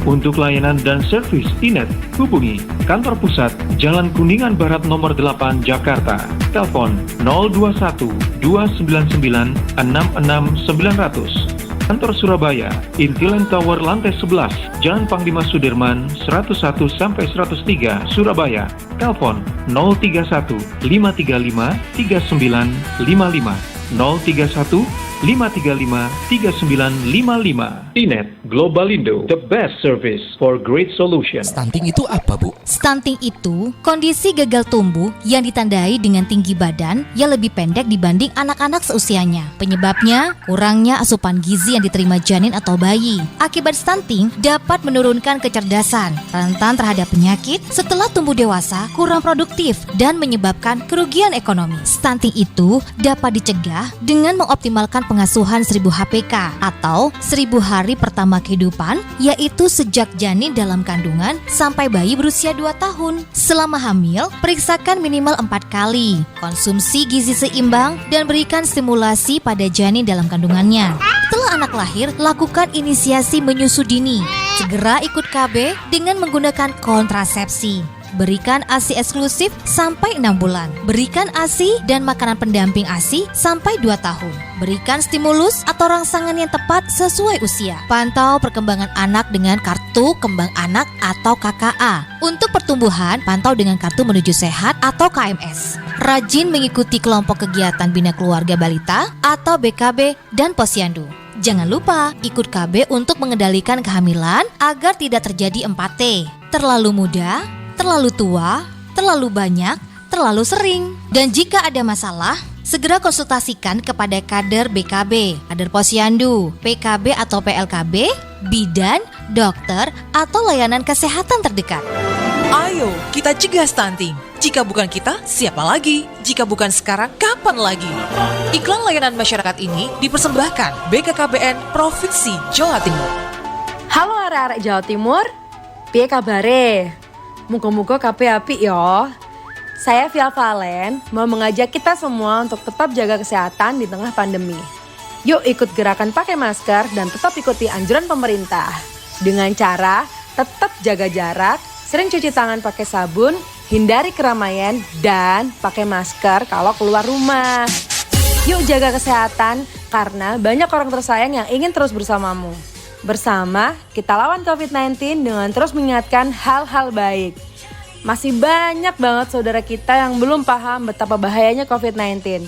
Untuk layanan dan servis Inet, hubungi kantor pusat Jalan Kuningan Barat nomor 8 Jakarta. Telepon 021 299 66900. Kantor Surabaya, Intiland Tower lantai 11, Jalan Panglima Sudirman 101-103 Surabaya. Telepon 031 535 3955 031 535 3955. Inet Globalindo, the best service for great solution. Stunting itu apa, Bu? Stunting itu kondisi gagal tumbuh yang ditandai dengan tinggi badan yang lebih pendek dibanding anak-anak seusianya. Penyebabnya, kurangnya asupan gizi yang diterima janin atau bayi. Akibat stunting dapat menurunkan kecerdasan, rentan terhadap penyakit, setelah tumbuh dewasa, kurang produktif, dan menyebabkan kerugian ekonomi. Stunting itu dapat dicegah dengan mengoptimalkan pengasuhan 1000 HPK atau 1000 hari pertama kehidupan, yaitu sejak janin dalam kandungan sampai bayi berusia 2 tahun. Selama hamil, periksakan minimal 4 kali, konsumsi gizi seimbang, dan berikan stimulasi pada janin dalam kandungannya. Setelah anak lahir, lakukan inisiasi menyusu dini. Segera ikut KB dengan menggunakan kontrasepsi. Berikan ASI eksklusif sampai 6 bulan. Berikan ASI dan makanan pendamping ASI sampai 2 tahun. Berikan stimulus atau rangsangan yang tepat sesuai usia. Pantau perkembangan anak dengan kartu kembang anak atau KKA. Untuk pertumbuhan, pantau dengan kartu menuju sehat atau KMS. Rajin mengikuti kelompok kegiatan bina keluarga balita atau BKB dan posyandu. Jangan lupa ikut KB untuk mengendalikan kehamilan agar tidak terjadi 4T. Terlalu muda, terlalu tua, terlalu banyak, terlalu sering. Dan jika ada masalah, segera konsultasikan kepada kader BKB, kader posyandu, PKB atau PLKB, bidan, dokter, atau layanan kesehatan terdekat. Ayo, kita cegah stunting. Jika bukan kita, siapa lagi? Jika bukan sekarang, kapan lagi? Iklan layanan masyarakat ini dipersembahkan BKKBN Provinsi Jawa Timur. Halo arek-arek Jawa Timur, piye kabare? Muga-muga kabeh apik yo. Saya Via Valen mau mengajak kita semua untuk tetap jaga kesehatan di tengah pandemi. Yuk ikut gerakan pakai masker dan tetap ikuti anjuran pemerintah. Dengan cara tetap jaga jarak, sering cuci tangan pakai sabun, hindari keramaian, dan pakai masker kalau keluar rumah. Yuk jaga kesehatan karena banyak orang tersayang yang ingin terus bersamamu. Bersama, kita lawan COVID-19 dengan terus mengingatkan hal-hal baik. Masih banyak banget saudara kita yang belum paham betapa bahayanya COVID-19.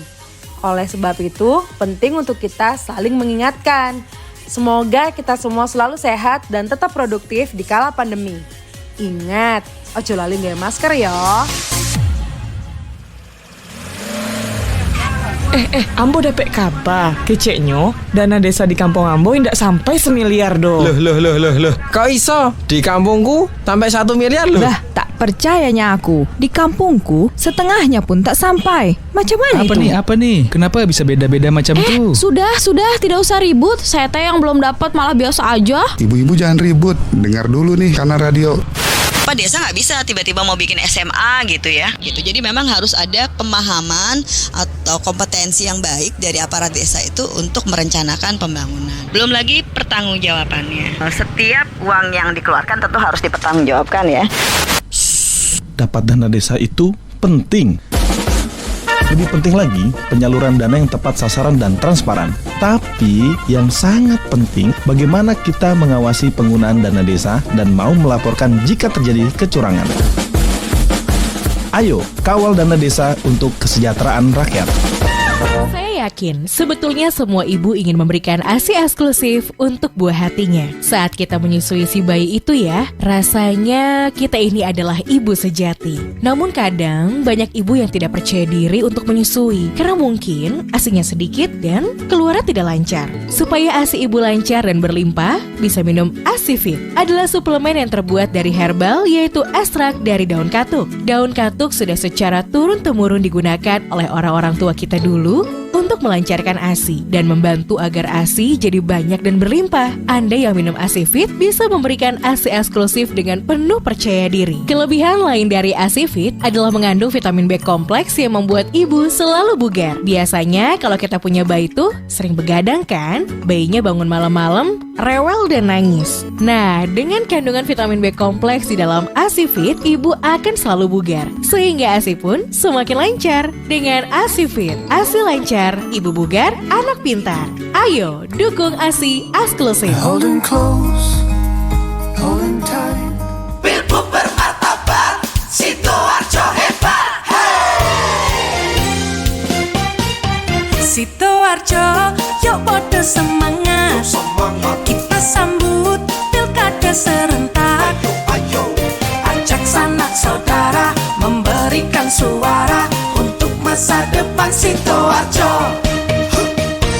Oleh sebab itu, penting untuk kita saling mengingatkan. Semoga kita semua selalu sehat dan tetap produktif di kala pandemi. Ingat, ojo lali nggawe masker ya. Ambo dapet kabar, keceknya dana desa di kampung Ambo tidak sampai 1 miliar do. Loh. Kok iso? Di kampungku sampai 1 miliar loh. Lah, tak percayanya aku. Di kampungku setengahnya pun tak sampai. Macam mana itu? Apa nih? Kenapa bisa beda-beda macam itu? Sudah, tidak usah ribut. Saya teh yang belum dapat malah biasa aja. Ibu-ibu jangan ribut. Dengar dulu nih karena radio. Pak desa nggak bisa tiba-tiba mau bikin SMA gitu ya. Gitu. Jadi memang harus ada pemahaman atau kompetensi yang baik dari aparat desa itu untuk merencanakan pembangunan. Belum lagi pertanggungjawabannya. Setiap uang yang dikeluarkan tentu harus dipertanggungjawabkan ya. Dapat dana desa itu penting. Lebih penting lagi, penyaluran dana yang tepat sasaran dan transparan. Tapi yang sangat penting, bagaimana kita mengawasi penggunaan dana desa dan mau melaporkan jika terjadi kecurangan. Ayo, kawal dana desa untuk kesejahteraan rakyat. Saya yakin sebetulnya semua ibu ingin memberikan ASI eksklusif untuk buah hatinya. Saat kita menyusui si bayi itu ya, rasanya kita ini adalah ibu sejati. Namun kadang banyak ibu yang tidak percaya diri untuk menyusui karena mungkin ASInya sedikit dan keluarnya tidak lancar. Supaya ASI ibu lancar dan berlimpah, bisa minum ASI Fit. Adalah suplemen yang terbuat dari herbal, yaitu ekstrak dari daun katuk. Daun katuk sudah secara turun-temurun digunakan oleh orang-orang tua kita dulu untuk melancarkan ASI dan membantu agar ASI jadi banyak dan berlimpah. Anda yang minum ASI Fit bisa memberikan ASI eksklusif dengan penuh percaya diri. Kelebihan lain dari ASI Fit adalah mengandung vitamin B kompleks yang membuat ibu selalu bugar. Biasanya kalau kita punya bayi tuh sering begadang kan? Bayinya bangun malam-malam, rewel dan nangis. Nah, dengan kandungan vitamin B kompleks di dalam ASI Fit, ibu akan selalu bugar. Sehingga ASI pun semakin lancar. Dengan ASI Fit, ASI lancar, ibu bugar, anak pintar. Ayo, dukung ASI eksklusif. Holding close, holding tight. Pilbub bermartabat, Sidoarjo hebat. Sidoarjo, yuk podo semangat. Kita sama suara untuk masa depan Sidoarjo.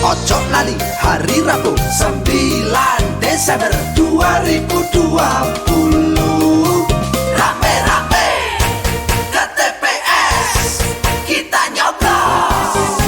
Ojo lali hari Rabu 9 Desember 2020. Rame-rame ke TPS kita nyoblos.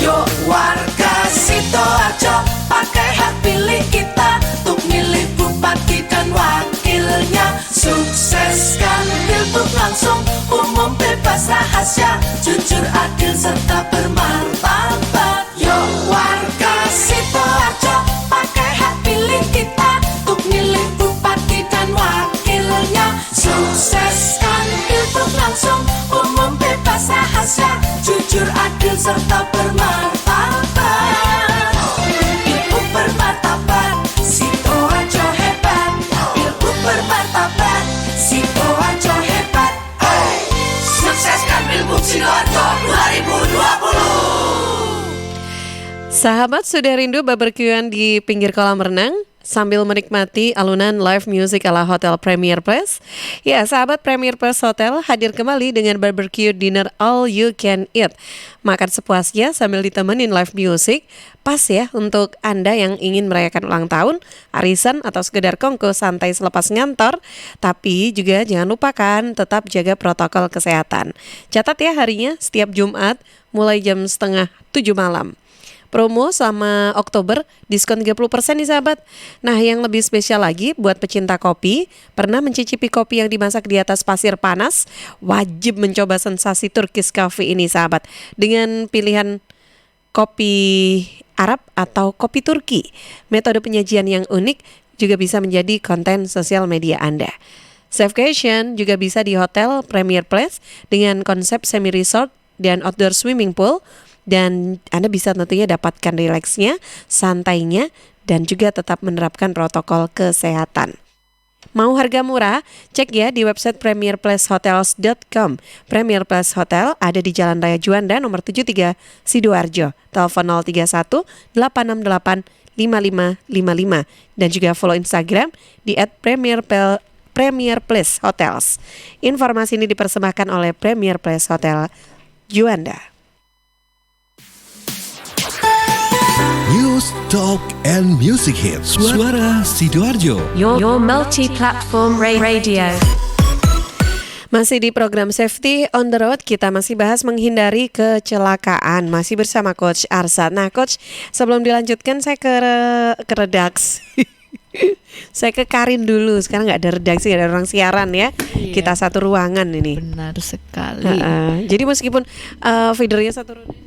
Yuk warga Sidoarjo, pakai hak pilih kita untuk milih bupati dan wakilnya. Sukseskan pilgub langsung, umum bebas rahasia, jujur adil serta bermartabat. Yuk warga Sidoarjo, pakai hak pilih kita untuk milih bupati dan wakilnya. Sukseskan pilgub langsung, umum bebas rahasia, jujur adil serta bermartabat. Pilgub bermartabat, Sidoarjo hebat. Pilgub bermartabat, Sidoarjo hebat. Hey, sukseskan pilgub Sidoarjo 2020. Sahabat sudah rindu barbekyuan di pinggir kolam renang sambil menikmati alunan live music ala Hotel Premier Place? Ya, sahabat Premier Place Hotel hadir kembali dengan barbecue dinner all you can eat. Makan sepuasnya sambil ditemenin live music, pas ya untuk Anda yang ingin merayakan ulang tahun, arisan, atau sekedar kongko santai selepas ngantor. Tapi juga jangan lupakan tetap jaga protokol kesehatan. Catat ya harinya, setiap Jumat mulai jam 6:30 malam. Promo sama Oktober, diskon 30% nih sahabat. Nah, yang lebih spesial lagi buat pecinta kopi, pernah mencicipi kopi yang dimasak di atas pasir panas? Wajib mencoba sensasi Turkish Coffee ini sahabat. Dengan pilihan kopi Arab atau kopi Turki. Metode penyajian yang unik juga bisa menjadi konten sosial media Anda. Staycation juga bisa di Hotel Premier Place dengan konsep semi resort dan outdoor swimming pool. Dan Anda bisa tentunya dapatkan rileksnya, santainya, dan juga tetap menerapkan protokol kesehatan. Mau harga murah? Cek ya di website premierplacehotels.com. Premier Place Hotel ada di Jalan Raya Juanda nomor 73 Sidoarjo. Telepon 031 868 5555 dan juga follow Instagram di @Premier Place Hotels. Informasi ini dipersembahkan oleh Premier Place Hotel Juanda. News, Talk, and Music Hits. Suara Sidoarjo. Your multi-platform radio. Masih di program Safety on the Road, kita masih bahas menghindari kecelakaan. Masih bersama Coach Arsat. Nah Coach, sebelum dilanjutkan saya ke redaksi. Saya ke Karin dulu. Sekarang nggak ada redaksi, nggak ada orang siaran ya. Iya. Kita satu ruangan ini. Benar sekali. Jadi meskipun feedernya satu ruangan,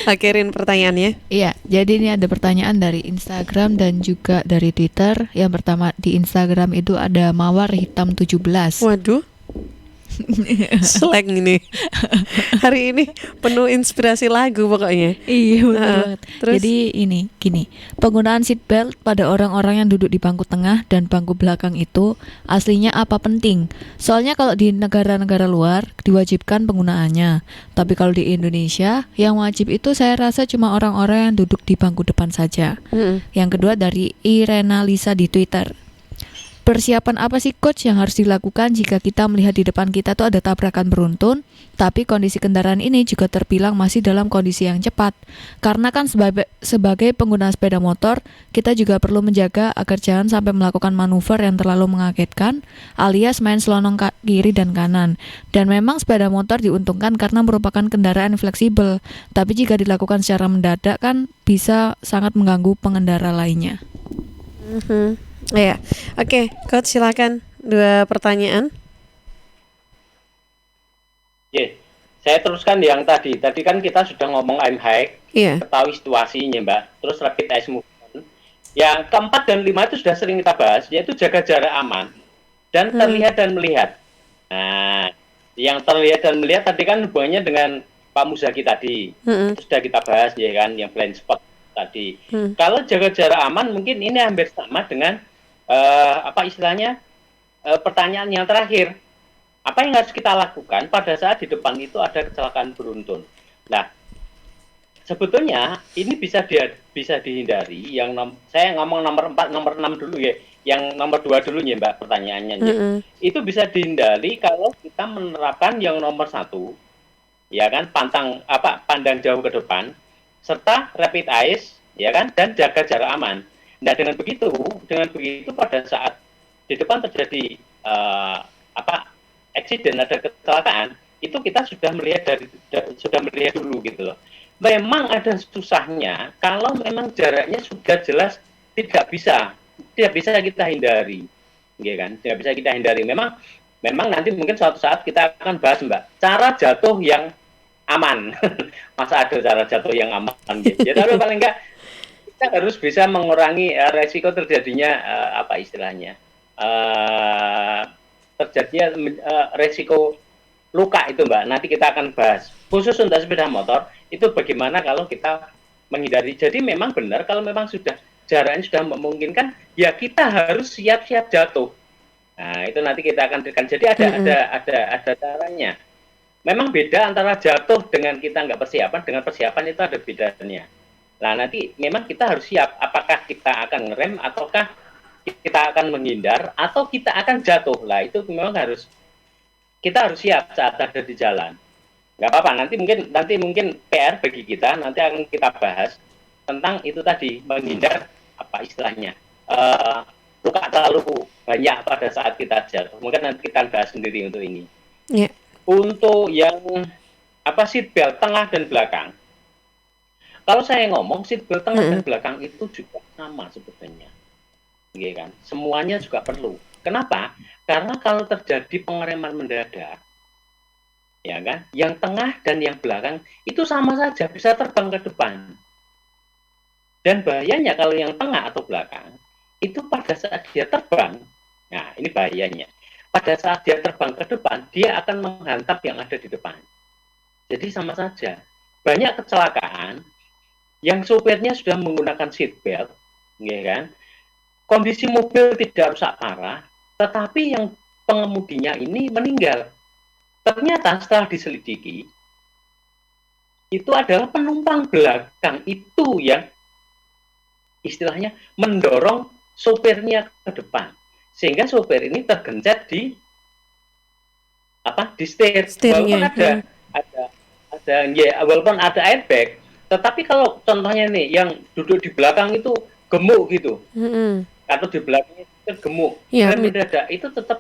akhirin pertanyaannya. Iya, jadi ini ada pertanyaan dari Instagram dan juga dari Twitter. Yang pertama di Instagram itu ada Mawar Hitam 17. Waduh. Slang ini. Hari ini penuh inspirasi lagu pokoknya. Iya benar banget. Terus? Jadi ini gini, penggunaan seatbelt pada orang-orang yang duduk di bangku tengah dan bangku belakang itu aslinya apa penting? Soalnya kalau di negara-negara luar diwajibkan penggunaannya, tapi kalau di Indonesia yang wajib itu saya rasa cuma orang-orang yang duduk di bangku depan saja. Yang kedua dari Irena Lisa di Twitter. Persiapan apa sih coach yang harus dilakukan jika kita melihat di depan kita tuh ada tabrakan beruntun, tapi kondisi kendaraan ini juga terbilang masih dalam kondisi yang cepat. Karena kan sebagai pengguna sepeda motor, kita juga perlu menjaga agar jangan sampai melakukan manuver yang terlalu mengagetkan, alias main selonong kiri dan kanan. Dan memang sepeda motor diuntungkan karena merupakan kendaraan fleksibel, tapi jika dilakukan secara mendadak kan bisa sangat mengganggu pengendara lainnya. Iya, oke, Coach silakan 2 pertanyaan. Saya teruskan yang tadi. Tadi kan kita sudah ngomong aim high, ketahui situasinya Mbak. Terus rapid eye movement. Yang keempat dan 5 itu sudah sering kita bahas, yaitu jaga jarak aman dan terlihat dan melihat. Nah, yang terlihat dan melihat tadi kan hubungannya dengan Pak Muzaki tadi. Itu sudah kita bahas ya kan, yang blind spot tadi. Kalau jaga jarak aman mungkin ini hampir sama dengan pertanyaan yang terakhir. Apa yang harus kita lakukan pada saat di depan itu ada kecelakaan beruntun? Nah, sebetulnya ini bisa dihindari. Saya ngomong nomor 4, nomor 6 dulu ya. Yang nomor 2 dulu ya Mbak pertanyaannya. Ya. Itu bisa dihindari kalau kita menerapkan yang nomor 1, ya kan, pandang jauh ke depan, serta rapid eyes, ya kan, dan jaga jarak aman. Nah dengan begitu pada saat di depan terjadi accident, ada kecelakaan, itu kita sudah melihat dulu gitu loh. Memang ada susahnya kalau memang jaraknya sudah jelas tidak bisa kita hindari, ya kan? Tidak bisa kita hindari. Memang nanti mungkin suatu saat kita akan bahas Mbak, cara jatuh yang aman. Masa ada cara jatuh yang aman? Gitu. Ya, tapi paling enggak kita harus bisa mengurangi resiko terjadinya terjadinya resiko luka itu Mbak. Nanti kita akan bahas. Khusus untuk sepeda motor itu bagaimana kalau kita menghindari. Jadi memang benar kalau memang sudah jaraknya sudah memungkinkan, ya kita harus siap-siap jatuh. Nah itu nanti kita akan berikan. Jadi ada caranya. Memang beda antara jatuh dengan kita nggak persiapan, dengan persiapan itu ada bedanya. Nah nanti memang kita harus siap. Apakah kita akan ngerem ataukah kita akan menghindar atau kita akan jatuh. Lah itu memang kita harus siap saat ada di jalan. Nggak apa-apa, nanti mungkin PR bagi kita, nanti akan kita bahas tentang itu tadi, menghindar luka terlalu banyak pada saat kita jatuh. Mungkin nanti kita bahas sendiri untuk ini. Yeah. Untuk yang seat belt tengah dan belakang. Kalau saya ngomong seat belt tengah dan belakang itu juga sama sebetulnya. Iya kan? Semuanya juga perlu. Kenapa? Karena kalau terjadi pengereman mendadak, ya kan, yang tengah dan yang belakang itu sama saja bisa terbang ke depan. Dan bahayanya kalau yang tengah atau belakang itu pada saat dia terbang, nah ini bahayanya. Pada saat dia terbang ke depan, dia akan menghantam yang ada di depan. Jadi sama saja. Banyak kecelakaan yang sopirnya sudah menggunakan seat belt, ya kan? Kondisi mobil tidak rusak parah, tetapi yang pengemudinya ini meninggal. Ternyata setelah diselidiki, itu adalah penumpang belakang itu yang istilahnya mendorong sopirnya ke depan. Sehingga sopir ini tergencet di setir. Walaupun ada airbag, tetapi kalau contohnya nih yang duduk di belakang itu gemuk gitu, atau di belakangnya itu gemuk, rem mendadak itu tetap.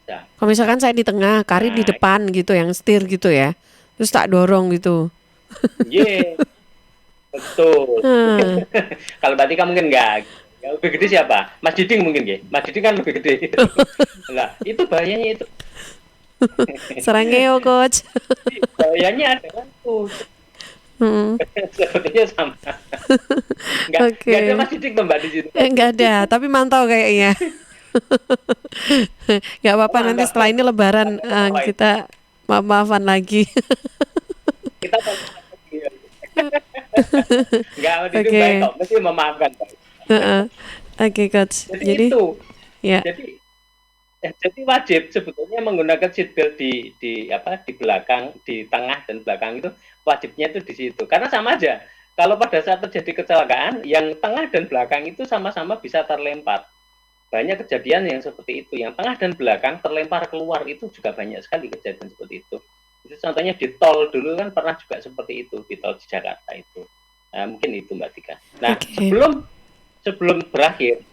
Kalau misalkan saya di tengah, Kari di depan gitu, yang setir gitu ya, terus tak dorong gitu. Betul. Kalau Batika mungkin enggak. Yang lebih gede siapa? Mas Diding mungkin ya. Mas Diding kan lebih gede. Nah, itu bahayanya itu. Serangeo coach. Bahayanya ada kan tuh. Sepertinya sama. Enggak ada Mas Diding Mbak di situ. Enggak ada, tapi mantau kayaknya. Gak apa-apa, nanti setelah ini lebaran kita maaf-maafan lagi. Kita enggak baik kok, mesti memaafkan. Oke, coach. Jadi itu. Ya. Jadi wajib sebetulnya menggunakan seat belt di belakang, di tengah dan belakang itu wajibnya itu di situ. Karena sama aja. Kalau pada saat terjadi kecelakaan, yang tengah dan belakang itu sama-sama bisa terlempar. Banyak kejadian yang seperti itu, yang tengah dan belakang terlempar keluar, itu juga banyak sekali kejadian seperti itu. Itu contohnya di tol dulu kan pernah juga seperti itu, di tol di Jakarta itu. Nah, mungkin itu Mbak Tika. Nah, sebelum berakhir,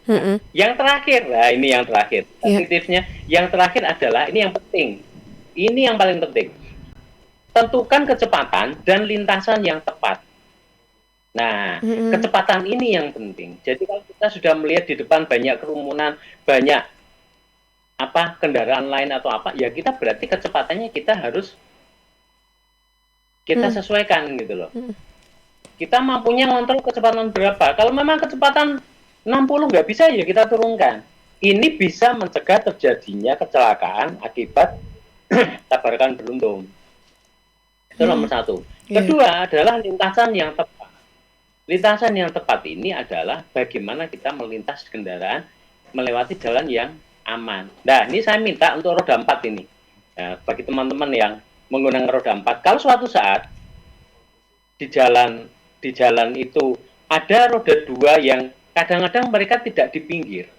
yang terakhir, nah ini yang terakhir. Tips-tipsnya, yang terakhir adalah ini yang penting. Ini yang paling penting. Tentukan kecepatan dan lintasan yang tepat. Nah, kecepatan ini yang penting. Jadi kalau kita sudah melihat di depan banyak kerumunan, banyak kendaraan lain atau ya kita berarti kecepatannya kita harus kita sesuaikan gitu loh. Kita mampunya ngontrol kecepatan berapa. Kalau memang kecepatan 60 nggak bisa, ya kita turunkan. Ini bisa mencegah terjadinya kecelakaan akibat tabrakan beruntun. Itu nomor satu. Kedua adalah lintasan yang tepat. Lintasan yang tepat ini adalah bagaimana kita melintas kendaraan melewati jalan yang aman. Nah, ini saya minta untuk roda 4 ini. Nah, bagi teman-teman yang menggunakan roda 4, kalau suatu saat di di jalan itu ada roda 2 yang kadang-kadang mereka tidak di pinggir,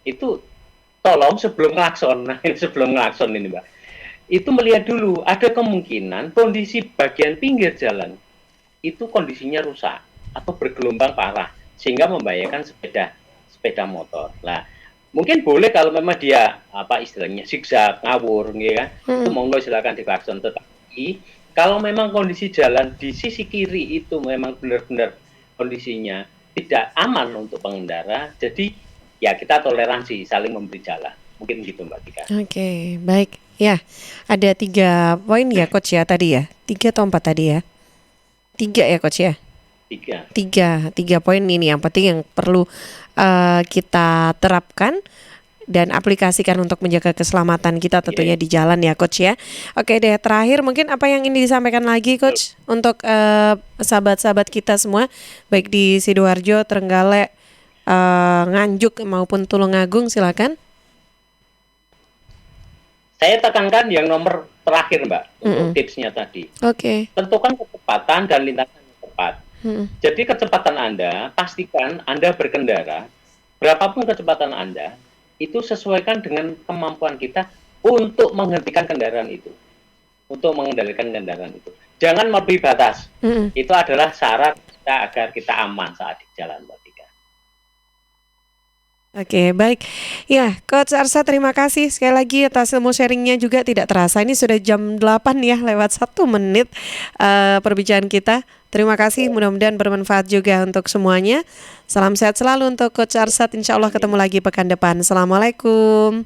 itu tolong sebelum klakson, sebelum klakson ini Mbak, itu melihat dulu ada kemungkinan kondisi bagian pinggir jalan itu kondisinya rusak atau bergelombang parah sehingga membahayakan sepeda motor. Nah, mungkin boleh kalau memang dia istilahnya zigzag, ngawur, gitu kan, itu monggo silakan diklakson. Tetapi kalau memang kondisi jalan di sisi kiri itu memang benar-benar kondisinya tidak aman untuk pengendara, jadi ya kita toleransi, saling memberi jalan. Mungkin gitu Mbak Tika. Oke, baik. Ya, ada 3 poin ya Coach ya tadi ya? 3 atau 4 tadi ya? 3 ya Coach ya? 3 poin ini yang penting yang perlu kita terapkan dan aplikasikan untuk menjaga keselamatan kita tentunya di jalan ya Coach ya. Oke deh, terakhir mungkin apa yang ingin disampaikan lagi Coach untuk sahabat-sahabat kita semua baik di Sidoarjo, Trenggalek, Nganjuk maupun Tulungagung, silakan. Saya tekankan yang nomor terakhir Mbak untuk tipsnya tadi. Oke. Tentukan kecepatan dan lintasan yang tepat. Jadi kecepatan Anda, pastikan Anda berkendara, berapapun kecepatan Anda, itu sesuaikan dengan kemampuan kita untuk menghentikan kendaraan itu, untuk mengendalikan kendaraan itu. Jangan melebihi batas. Itu adalah syarat kita agar kita aman saat di jalan, Mbak Tika. Oke, baik. Ya, Coach Arsa terima kasih sekali lagi atas ilmu sharingnya juga tidak terasa. Ini sudah jam 8 ya, lewat 1 menit perbincangan kita. Terima kasih, mudah-mudahan bermanfaat juga untuk semuanya. Salam sehat selalu untuk Coach Arsat. Insya Allah ketemu lagi pekan depan. Assalamualaikum.